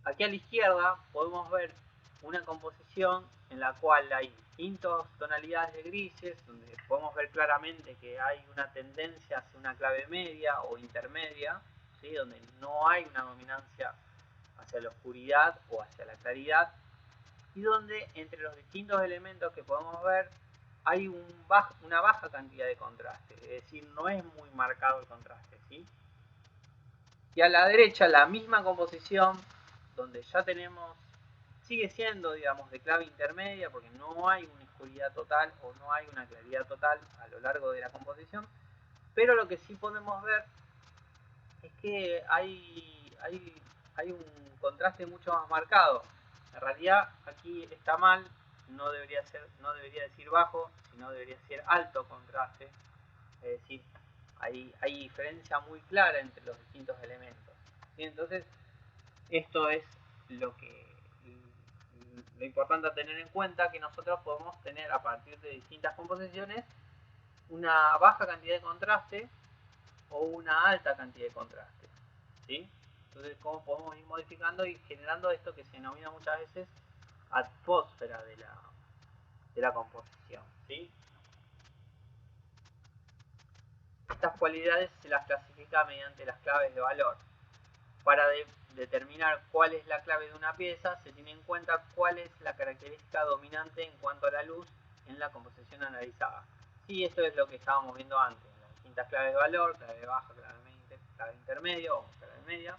aquí a la izquierda podemos ver una composición en la cual hay distintas tonalidades de grises, donde podemos ver claramente que hay una tendencia hacia una clave media o intermedia, ¿sí? Donde no hay una dominancia hacia la oscuridad o hacia la claridad, y donde entre los distintos elementos que podemos ver hay una baja cantidad de contraste, es decir, no es muy marcado el contraste, ¿sí? Y a la derecha la misma composición, donde ya tenemos, sigue siendo, digamos, de clave intermedia, porque no hay una oscuridad total o no hay una claridad total a lo largo de la composición, pero lo que sí podemos ver es que hay un contraste mucho más marcado. En realidad aquí está mal, no debería decir bajo, sino debería ser alto contraste, es decir, hay diferencia muy clara entre los distintos elementos. ¿Sí? Entonces, esto es lo importante a tener en cuenta, que nosotros podemos tener a partir de distintas composiciones una baja cantidad de contraste o una alta cantidad de contraste, ¿sí? Entonces, cómo podemos ir modificando y generando esto que se denomina muchas veces atmósfera de la composición, ¿sí? Estas cualidades se las clasifica mediante las claves de valor. Para determinar cuál es la clave de una pieza, se tiene en cuenta cuál es la característica dominante en cuanto a la luz en la composición analizada. Sí, esto es lo que estábamos viendo antes, las distintas claves de valor, clave baja, clave intermedio o clave media.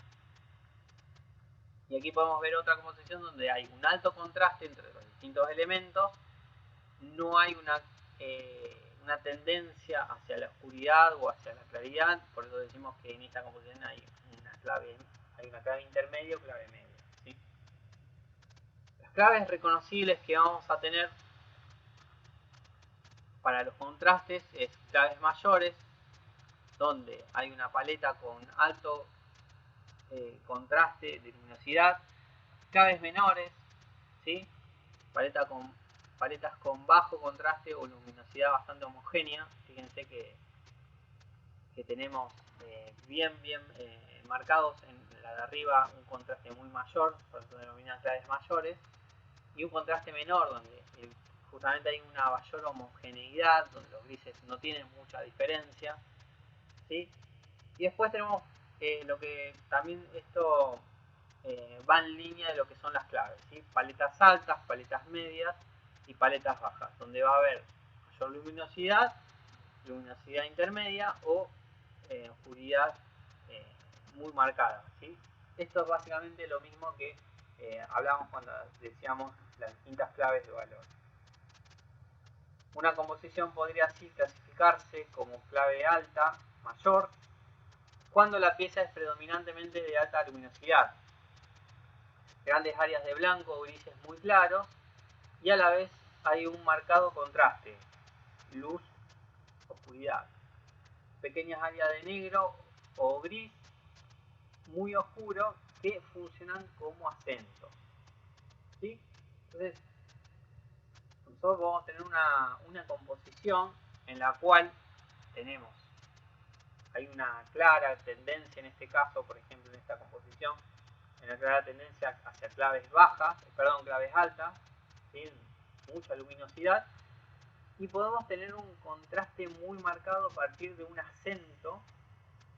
Y aquí podemos ver otra composición donde hay un alto contraste entre los distintos elementos, no hay una tendencia hacia la oscuridad o hacia la claridad, por eso decimos que en esta composición hay una clave intermedia o clave media, ¿sí? Las claves reconocibles que vamos a tener para los contrastes es claves mayores, donde hay una paleta con alto contraste de luminosidad, claves menores, ¿sí? Paletas con bajo contraste o luminosidad bastante homogénea. Fíjense que tenemos bien marcados en la de arriba un contraste muy mayor, por eso se denominan claves mayores, y un contraste menor donde justamente hay una mayor homogeneidad, donde los grises no tienen mucha diferencia, ¿sí? Y después tenemos lo que también esto va en línea de lo que son las claves, ¿sí? Paletas altas, paletas medias y paletas bajas, donde va a haber mayor luminosidad, luminosidad intermedia o oscuridad muy marcada, ¿sí? Esto es básicamente lo mismo que hablábamos cuando decíamos las distintas claves de valor. Una composición podría así clasificarse como clave alta, mayor, cuando la pieza es predominantemente de alta luminosidad, grandes áreas de blanco o grises muy claros, y a la vez hay un marcado contraste, luz, oscuridad, pequeñas áreas de negro o gris muy oscuro que funcionan como acento, ¿sí? Entonces, nosotros vamos a tener una composición en la cual hay una clara tendencia en este caso, por ejemplo en esta composición, una clara tendencia hacia claves altas, ¿sí? Mucha luminosidad, y podemos tener un contraste muy marcado a partir de un acento,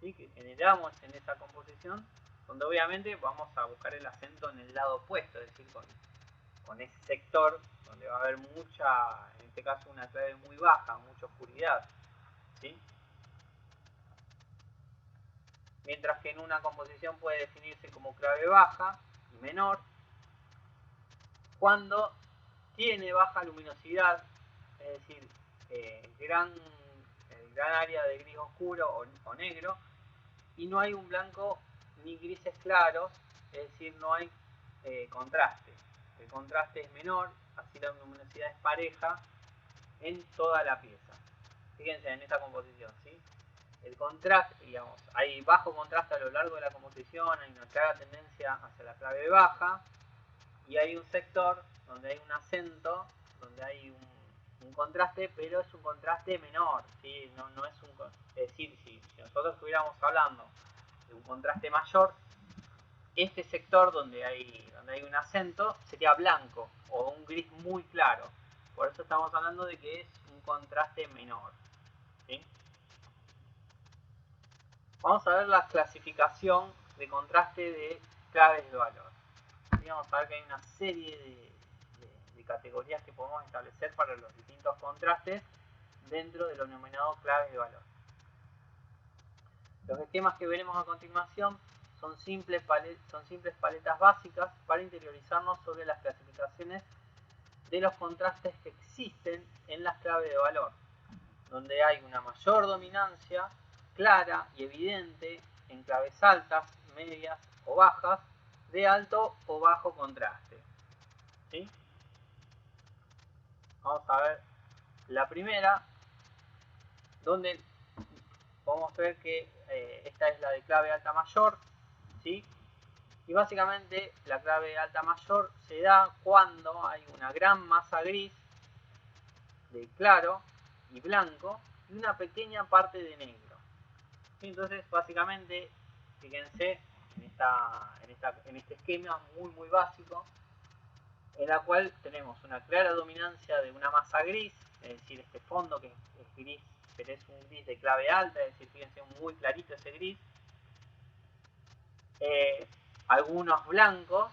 ¿sí? Que generamos en esa composición, donde obviamente vamos a buscar el acento en el lado opuesto, es decir, con ese sector donde va a haber mucha, en este caso una clave muy baja, mucha oscuridad, ¿sí? Mientras que en una composición puede definirse como clave baja y menor cuando tiene baja luminosidad, es decir, gran área de gris oscuro o negro, y no hay un blanco ni grises claros, es decir, no hay contraste. El contraste es menor, así la luminosidad es pareja en toda la pieza. Fíjense en esta composición, ¿sí? El contraste, digamos, hay bajo contraste a lo largo de la composición, hay una clara tendencia hacia la clave baja, y hay un sector donde hay un acento, donde hay un contraste, pero es un contraste menor, ¿sí? No es un, es decir, si nosotros estuviéramos hablando de un contraste mayor, este sector donde hay un acento sería blanco o un gris muy claro. Por eso estamos hablando de que es un contraste menor, ¿sí? Vamos a ver la clasificación de contraste de claves de valor. Y vamos a ver que hay una serie de categorías que podemos establecer para los distintos contrastes dentro de lo denominado claves de valor. Los esquemas que veremos a continuación son simples paletas básicas para interiorizarnos sobre las clasificaciones de los contrastes que existen en las claves de valor, donde hay una mayor dominancia clara y evidente en claves altas, medias o bajas, de alto o bajo contraste, ¿sí? Vamos a ver la primera, donde podemos ver que esta es la de clave alta mayor, ¿sí? Y básicamente la clave alta mayor se da cuando hay una gran masa gris de claro y blanco y una pequeña parte de negro. Entonces básicamente, fíjense en este esquema muy básico, en la cual tenemos una clara dominancia de una masa gris, es decir, este fondo que es gris, pero es un gris de clave alta, es decir, fíjense muy clarito ese gris, algunos blancos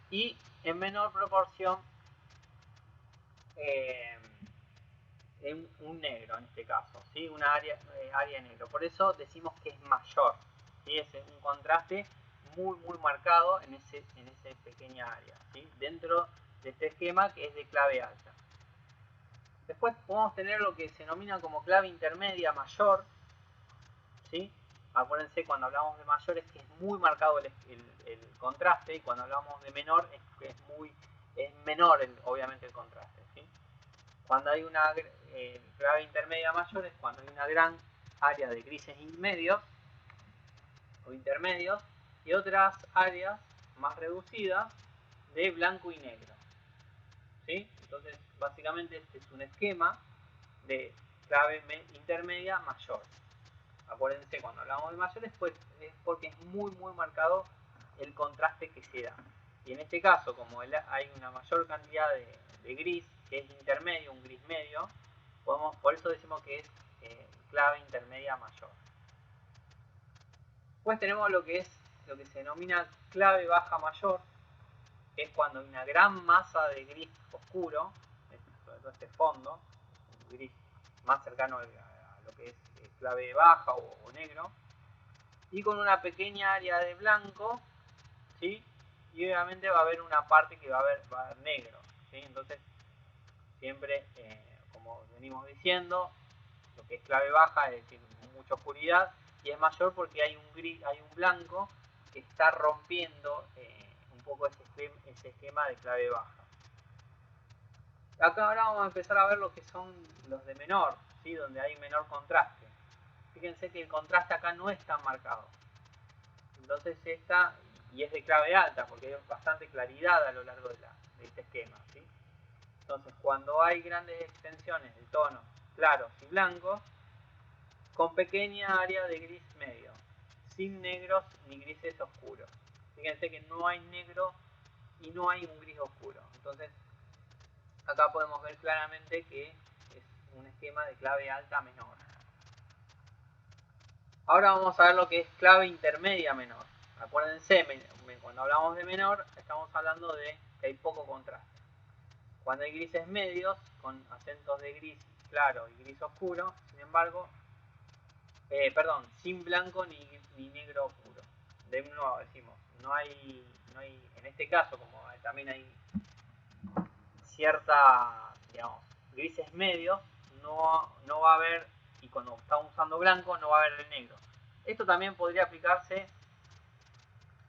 y en menor proporción en un negro en este caso, ¿sí? Una área negro. Por eso decimos que es mayor, ¿sí? Es un contraste muy marcado en ese pequeña área, ¿sí? Dentro de este esquema que es de clave alta. Después podemos tener lo que se denomina como clave intermedia mayor, ¿sí? Acuérdense, cuando hablamos de mayor es que es muy marcado el contraste, y cuando hablamos de menor es menor obviamente el contraste, ¿sí? Cuando hay una clave intermedia mayor es cuando hay una gran área de grises medios o intermedios y otras áreas más reducidas de blanco y negro, ¿sí? Entonces básicamente este es un esquema de clave intermedia mayor. Acuérdense, cuando hablamos de mayores pues es porque es muy marcado el contraste que se da. Y en este caso, como hay una mayor cantidad de gris, que es intermedio, un gris medio, por eso decimos que es clave intermedia mayor. Después tenemos lo que se denomina clave baja mayor, que es cuando hay una gran masa de gris oscuro, sobre todo este fondo, un gris más cercano a lo que es clave baja o negro, y con una pequeña área de blanco, ¿sí? Y obviamente va a haber una parte que va a haber negro, ¿sí? Entonces siempre, como venimos diciendo, lo que es clave baja es decir, mucha oscuridad, y es mayor porque hay un blanco que está rompiendo un poco ese esquema de clave baja. Acá ahora vamos a empezar a ver lo que son los de menor, ¿sí? Donde hay menor contraste. Fíjense que el contraste acá no es tan marcado. Entonces y es de clave alta porque hay bastante claridad a lo largo de este esquema, ¿sí? Entonces cuando hay grandes extensiones de tonos claros y blancos, con pequeña área de gris medio, sin negros ni grises oscuros. Fíjense que no hay negro y no hay un gris oscuro. Entonces acá podemos ver claramente que es un esquema de clave alta menor. Ahora vamos a ver lo que es clave intermedia menor. Acuérdense, cuando hablamos de menor, estamos hablando de que hay poco contraste. Cuando hay grises medios, con acentos de gris claro y gris oscuro, sin embargo, sin blanco ni negro oscuro. De nuevo decimos, no hay, en este caso, como también hay cierta, digamos, grises medios, no va a haber, y cuando estamos usando blanco, no va a haber el negro. Esto también podría aplicarse,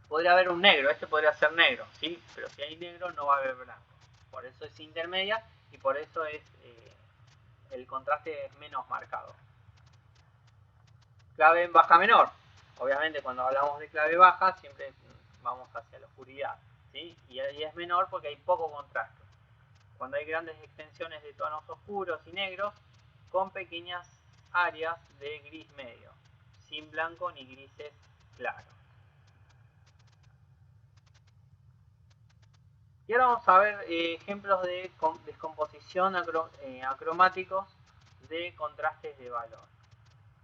podría haber un negro, este podría ser negro, ¿sí? Pero si hay negro no va a haber blanco. Por eso es intermedia y por eso es el contraste es menos marcado. Clave en baja menor. Obviamente cuando hablamos de clave baja siempre vamos hacia la oscuridad, ¿sí? Y ahí es menor porque hay poco contraste. Cuando hay grandes extensiones de tonos oscuros y negros con pequeñas áreas de gris medio, sin blanco ni grises claros. Y ahora vamos a ver ejemplos de descomposición acromáticos de contrastes de valor,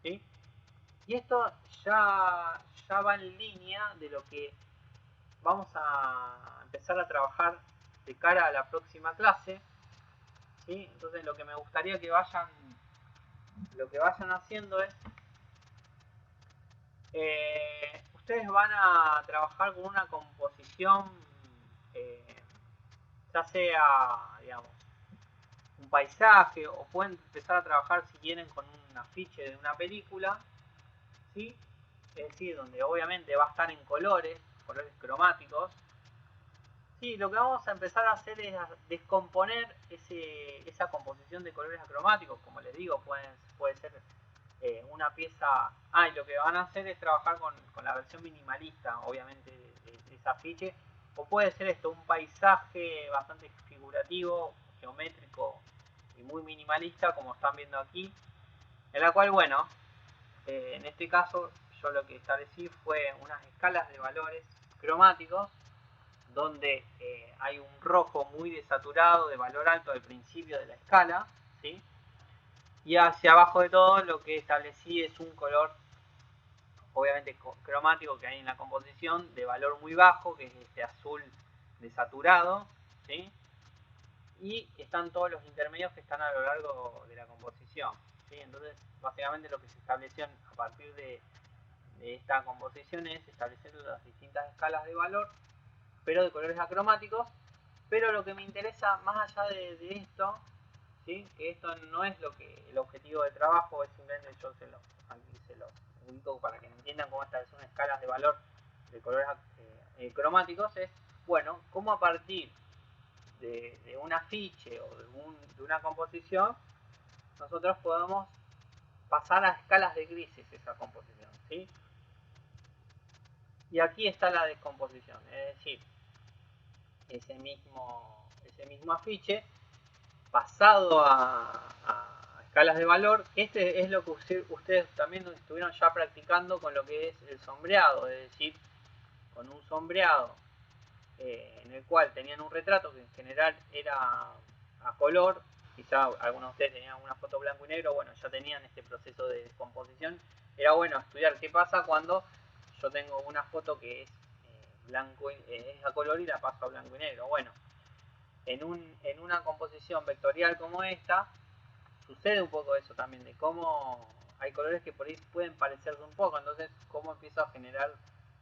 ¿sí? Y esto ya va en línea de lo que vamos a empezar a trabajar de cara a la próxima clase, ¿sí? Entonces lo que me gustaría que vayan haciendo es ustedes van a trabajar con una composición ya sea, digamos, un paisaje, o pueden empezar a trabajar si quieren con un afiche de una película, ¿sí? Es decir, donde obviamente va a estar en colores cromáticos. Sí, lo que vamos a empezar a hacer es a descomponer esa composición de colores acromáticos, como les digo, puede ser una pieza. Y lo que van a hacer es trabajar con la versión minimalista, obviamente, de ese afiche, o puede ser un paisaje bastante figurativo, geométrico y muy minimalista, como están viendo aquí, en la cual, bueno, en este caso yo lo que establecí fue unas escalas de valores cromáticos donde hay un rojo muy desaturado de valor alto al principio de la escala, ¿sí? Y hacia abajo de todo lo que establecí es un color obviamente cromático que hay en la composición de valor muy bajo, que es este azul desaturado, ¿sí? Y están todos los intermedios que están a lo largo de la composición, ¿sí? Entonces básicamente lo que se estableció a partir de esta composición es establecer las distintas escalas de valor, pero de colores acromáticos. Pero lo que me interesa más allá de esto, ¿sí? Que esto no es el objetivo de trabajo, es simplemente yo aquí se los ubico para que entiendan cómo son escalas de valor de colores cromáticos, es, bueno, cómo a partir de un afiche o de una composición, nosotros podemos pasar a escalas de grises esa composición, ¿sí? Y aquí está la descomposición, es decir, ese mismo afiche pasado a escalas de valor. Este es lo que ustedes también estuvieron ya practicando con lo que es el sombreado, es decir, con un sombreado en el cual tenían un retrato que en general era a color, quizá algunos de ustedes tenían una foto blanco y negro, bueno, ya tenían este proceso de descomposición. Era bueno estudiar qué pasa cuando yo tengo una foto que es es a color y la paso a blanco y negro. Bueno, en una composición vectorial como esta, sucede un poco eso también, de cómo hay colores que por ahí pueden parecerse un poco, entonces cómo empiezo a generar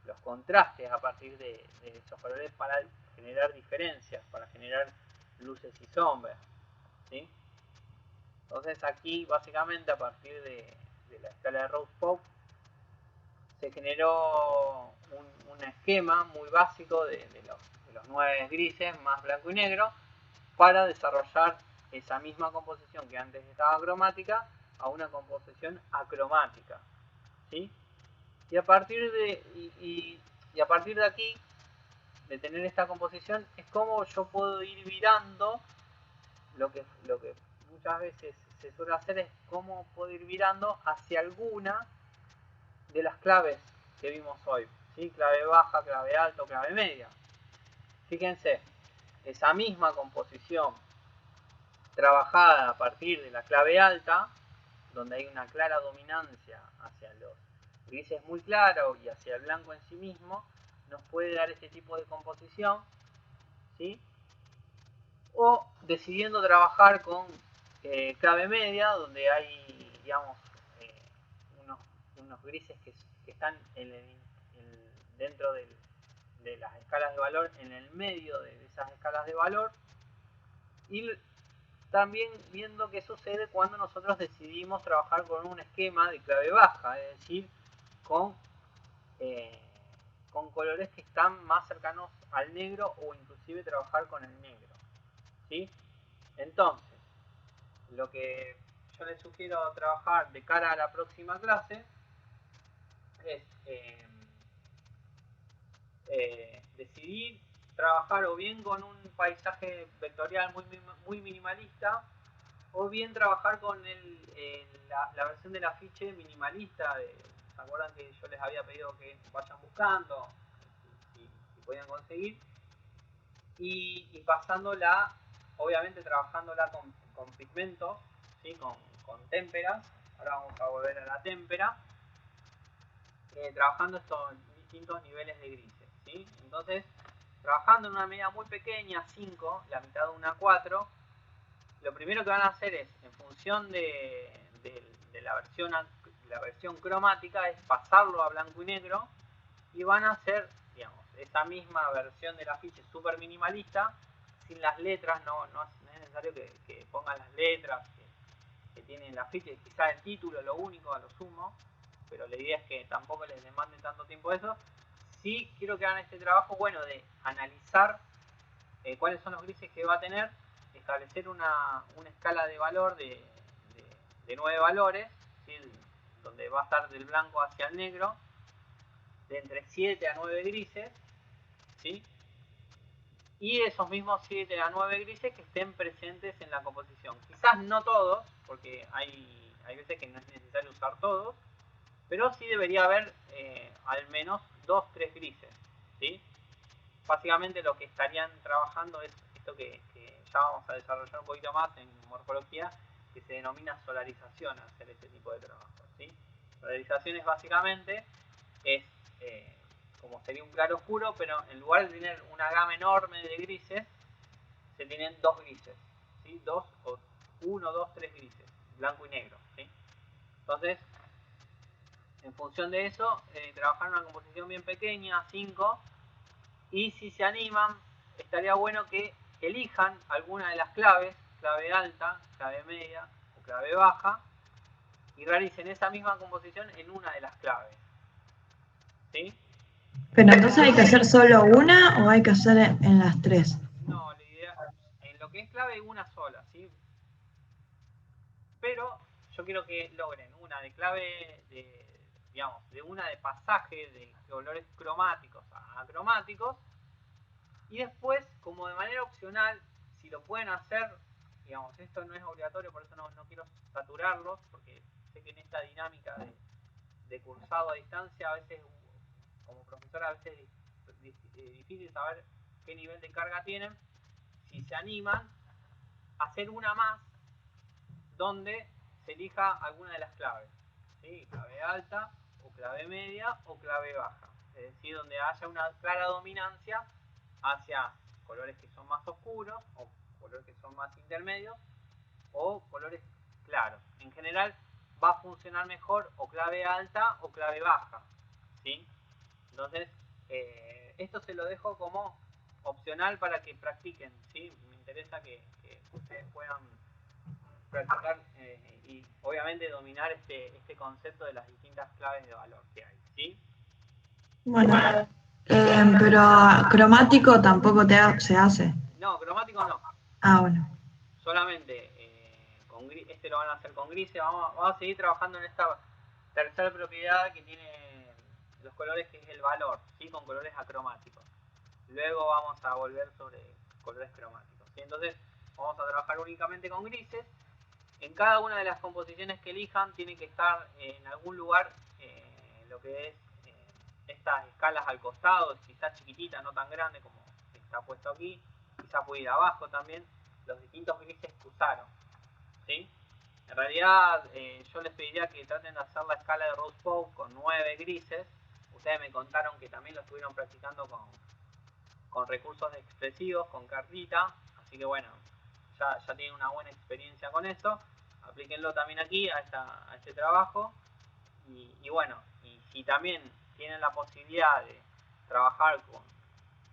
los contrastes a partir de esos colores para generar diferencias, para generar luces y sombras, ¿sí? Entonces aquí básicamente a partir de la escala de Rose-Pope se generó un esquema muy básico de los 9 grises más blanco y negro para desarrollar esa misma composición que antes estaba cromática a una composición acromática, ¿sí? Y a partir de aquí, de tener esta composición, es como yo puedo ir virando lo que muchas veces se suele hacer es cómo puedo ir virando hacia alguna de las claves que vimos hoy, ¿sí? Clave baja, clave alta o clave media. Fíjense, esa misma composición trabajada a partir de la clave alta, donde hay una clara dominancia hacia los grises muy claros y hacia el blanco en sí mismo, nos puede dar este tipo de composición, ¿sí? O decidiendo trabajar con clave media, donde hay, digamos, unos grises que están dentro de las escalas de valor, en el medio de esas escalas de valor, y también viendo qué sucede cuando nosotros decidimos trabajar con un esquema de clave baja, es decir, con, eh, con colores que están más cercanos al negro o inclusive trabajar con el negro, ¿sí? Entonces, lo que yo les sugiero trabajar de cara a la próxima clase es decidir trabajar o bien con un paisaje vectorial muy minimalista, o bien trabajar con la versión del afiche minimalista. ¿Se acuerdan que yo les había pedido que vayan buscando, si podían conseguir? Y pasándola, obviamente trabajándola con pigmentos, ¿sí? con témperas. Ahora vamos a volver a la témpera. Trabajando estos distintos niveles de grises, ¿sí? Entonces, trabajando en una medida muy pequeña, 5, la mitad de una 4, lo primero que van a hacer es, en función de la versión cromática, es pasarlo a blanco y negro, y van a hacer, digamos, esa misma versión del afiche súper minimalista, sin las letras. No es necesario que pongan las letras que tiene el afiche, quizás el título, lo único, a lo sumo, pero la idea es que tampoco les demande tanto tiempo eso. Sí quiero que hagan este trabajo, bueno, de analizar cuáles son los grises que va a tener, establecer una escala de valor de 9 valores, ¿sí? Donde va a estar del blanco hacia el negro, de entre 7 a 9 grises, ¿sí? Y esos mismos 7 a 9 grises que estén presentes en la composición. Quizás no todos, porque hay veces que no es necesario usar todos, pero sí debería haber al menos 2-3 grises, ¿sí? Básicamente lo que estarían trabajando es esto que ya vamos a desarrollar un poquito más en morfología, que se denomina solarización, hacer este tipo de trabajo, ¿sí? Solarización es básicamente, como sería un claro oscuro, pero en lugar de tener una gama enorme de grises, se tienen 2 grises, ¿sí? 1, 2, 3 grises, blanco y negro, ¿sí? Entonces, en función de eso, trabajar una composición bien pequeña, 5, y si se animan, estaría bueno que elijan alguna de las claves, clave alta, clave media o clave baja, y realicen esa misma composición en una de las claves, ¿sí? Pero entonces hay que hacer solo una o hay que hacer en las tres. No, la idea, en lo que es clave, una sola, ¿sí? Pero yo quiero que logren una de clave, digamos, de una de pasaje de colores cromáticos a acromáticos, y después, como de manera opcional, si lo pueden hacer, digamos, esto no es obligatorio, por eso no quiero saturarlos, porque sé que en esta dinámica de cursado a distancia, a veces, como profesor, a veces es difícil saber qué nivel de carga tienen, si se animan a hacer una más donde se elija alguna de las claves, ¿sí? Clave alta, o clave media, o clave baja. Es decir, donde haya una clara dominancia hacia colores que son más oscuros, o colores que son más intermedios, o colores claros. En general va a funcionar mejor o clave alta o clave baja, ¿sí? Entonces, esto se lo dejo como opcional para que practiquen, ¿sí? Me interesa que ustedes puedan practicar y obviamente dominar este concepto de las distintas claves de valor que hay, ¿sí? Bueno, pero cromático tampoco se hace. No, cromático no. Ah, bueno. Solamente este lo van a hacer con grises. Vamos a seguir trabajando en esta tercera propiedad que tiene los colores, que es el valor, ¿sí? Con colores acromáticos. Luego vamos a volver sobre colores cromáticos, ¿sí? Entonces vamos a trabajar únicamente con grises. En cada una de las composiciones que elijan tiene que estar en algún lugar lo que es estas escalas al costado, quizás chiquitita, no tan grande como está puesto aquí, quizás puede ir abajo también, los distintos grises que usaron, ¿sí? En realidad yo les pediría que traten de hacer la escala de Rose-Pope con 9 grises. Ustedes me contaron que también lo estuvieron practicando con recursos expresivos, con cartita, así que bueno, ya tienen una buena experiencia con eso. Aplíquenlo también aquí a este trabajo y bueno, y si también tienen la posibilidad de trabajar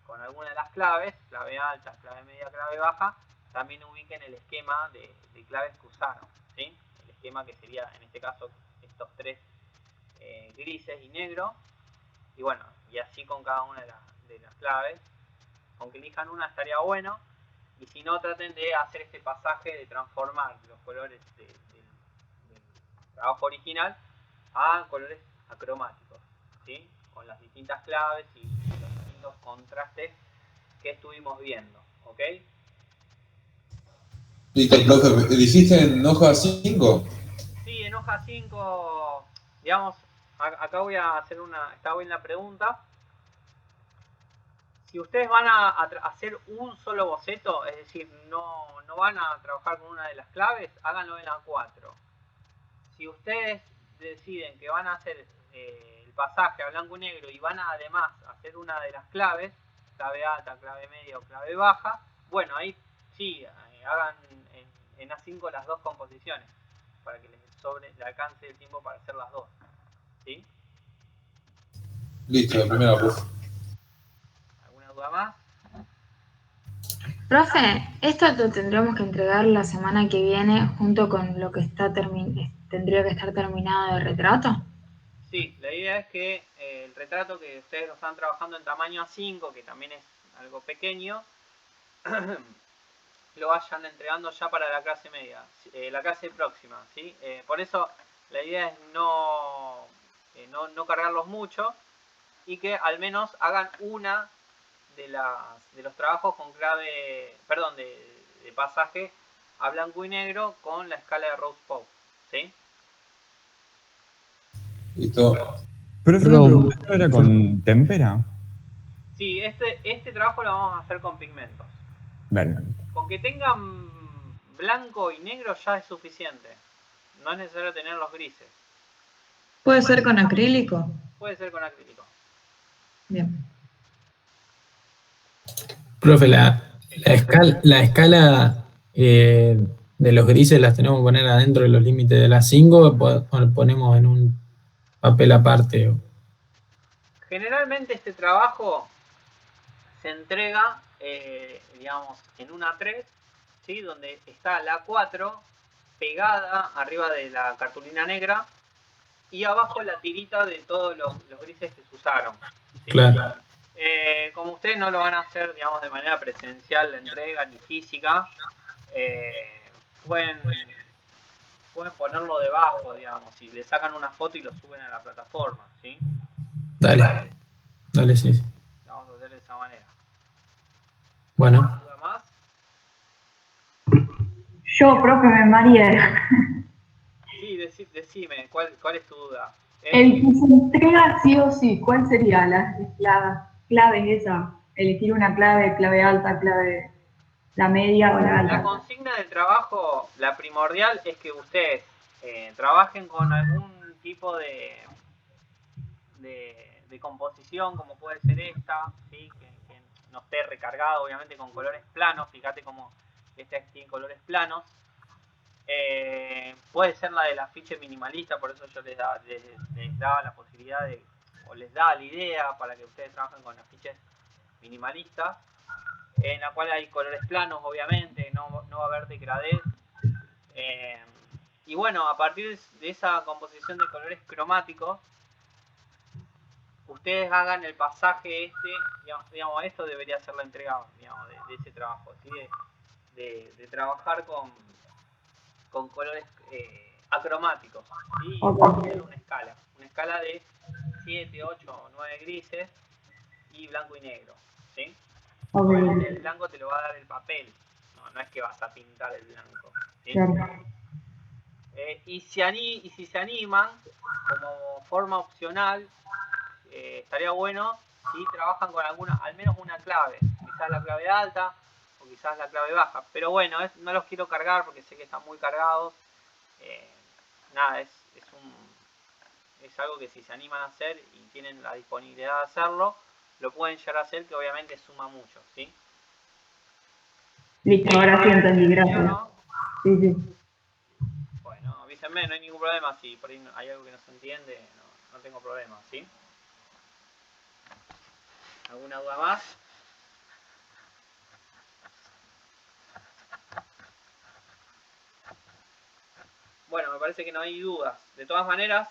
con alguna de las claves, clave alta, clave media, clave baja, también ubiquen el esquema de claves que usaron, ¿sí? El esquema que sería en este caso estos tres grises y negro, y bueno, y así con cada una de las claves. Aunque elijan una estaría bueno, y si no, traten de hacer este pasaje de transformar los colores del trabajo original a colores acromáticos, ¿sí? Con las distintas claves y los distintos contrastes que estuvimos viendo, ¿ok? Listo, profe. ¿Dijiste en hoja 5? Sí, en hoja 5, digamos, acá voy a hacer está bien la pregunta. Si ustedes van a hacer un solo boceto, es decir, no van a trabajar con una de las claves, háganlo en la 4. Si ustedes deciden que van a hacer el pasaje a blanco y negro y van a además hacer una de las claves, clave alta, clave media o clave baja, bueno, ahí sí, hagan en A5 las dos composiciones, para que le alcance el tiempo para hacer las dos, ¿sí? Listo, la primera, profe. ¿Alguna duda más? Profe, esto lo tendremos que entregar la semana que viene junto con lo que tendría que estar terminado de retrato. Sí, la idea es que el retrato que ustedes lo están trabajando en tamaño A5, que también es algo pequeño, lo vayan entregando ya para la clase media, la clase próxima, ¿sí? Por eso la idea es no cargarlos mucho y que al menos hagan una de los trabajos con clave, perdón, de pasaje a blanco y negro con la escala de Rose-Pope, ¿sí? Listo. Profe, ¿no era con témpera? Sí, este trabajo lo vamos a hacer con pigmentos. Bien. Con que tengan blanco y negro ya es suficiente. No es necesario tener los grises. ¿Puede ser con acrílico? Puede ser con acrílico. Bien. Profe, la escala de los grises las tenemos que poner adentro de los límites de las 5 o lo ponemos en un papel aparte. Generalmente este trabajo se entrega, digamos, en una 3, ¿sí? Donde está la 4 pegada arriba de la cartulina negra y abajo la tirita de todos los grises que se usaron, ¿sí? Claro. Como ustedes no lo van a hacer, digamos, de manera presencial la entrega ni física, pueden ponerlo debajo, digamos, y le sacan una foto y lo suben a la plataforma, ¿sí? Dale, sí. Lo vamos a hacer de esa manera. Bueno. ¿Duda más? Yo, profe, me mareé. Sí, decime, ¿cuál es tu duda? El que se entrega sí o sí, ¿cuál sería la clave esa? elegir una clave, clave alta, clave la media o la La alta. consigna del trabajo, la primordial, es que ustedes trabajen con algún tipo de composición, como puede ser esta, ¿sí? que no esté recargado, obviamente, con colores planos. Fíjate como esta tiene colores planos. Puede ser la del afiche minimalista, por eso yo les daba la posibilidad de, o les daba la idea para que ustedes trabajen con afiches minimalistas, en la cual hay colores planos, obviamente, no va a haber degradés. Y bueno, a partir de esa composición de colores cromáticos, ustedes hagan el pasaje este, digamos, esto debería ser la entrega, digamos, de ese trabajo, ¿sí? de trabajar con colores acromáticos, ¿sí? Okay. Una escala de 7, 8 o 9 grises y blanco y negro, ¿sí? Okay. El blanco te lo va a dar el papel, no es que vas a pintar el blanco, ¿sí? Claro. Y si se animan, como forma opcional, estaría bueno si trabajan con al menos una clave, quizás la clave alta o quizás la clave baja, pero bueno, no los quiero cargar porque sé que están muy cargados. Nada, es algo que si se animan a hacer y tienen la disponibilidad de hacerlo, lo pueden llegar a hacer, que obviamente suma mucho, ¿sí? Listo, ahora sí entendí, gracias. ¿No? Sí, sí. Bueno, avísenme, no hay ningún problema. Si por ahí hay algo que no se entiende, no tengo problema, ¿sí? ¿Alguna duda más? Bueno, me parece que no hay dudas. De todas maneras,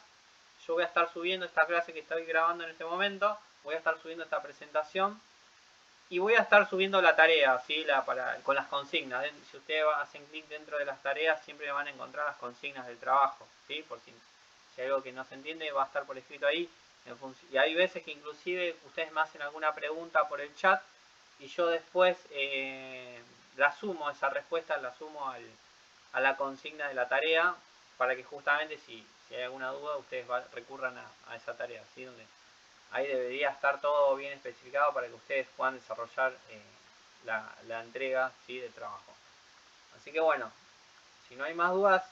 yo voy a estar subiendo esta clase que estoy grabando en este momento, voy a estar subiendo esta presentación y voy a estar subiendo la tarea, ¿sí? Con las consignas. Si ustedes hacen clic dentro de las tareas, siempre van a encontrar las consignas del trabajo, ¿sí? Por si hay algo que no se entiende, va a estar por escrito ahí. Y hay veces que inclusive ustedes me hacen alguna pregunta por el chat y yo después la sumo, esa respuesta la sumo a la consigna de la tarea, para que justamente si hay alguna duda ustedes recurran a esa tarea, ¿sí? Donde ahí debería estar todo bien especificado para que ustedes puedan desarrollar la entrega, ¿sí? del trabajo. Así que bueno, si no hay más dudas,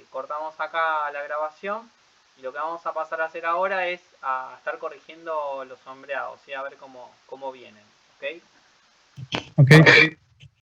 cortamos acá la grabación y lo que vamos a pasar a hacer ahora es a estar corrigiendo los sombreados, ¿sí? A ver cómo vienen, ¿ok? Ok.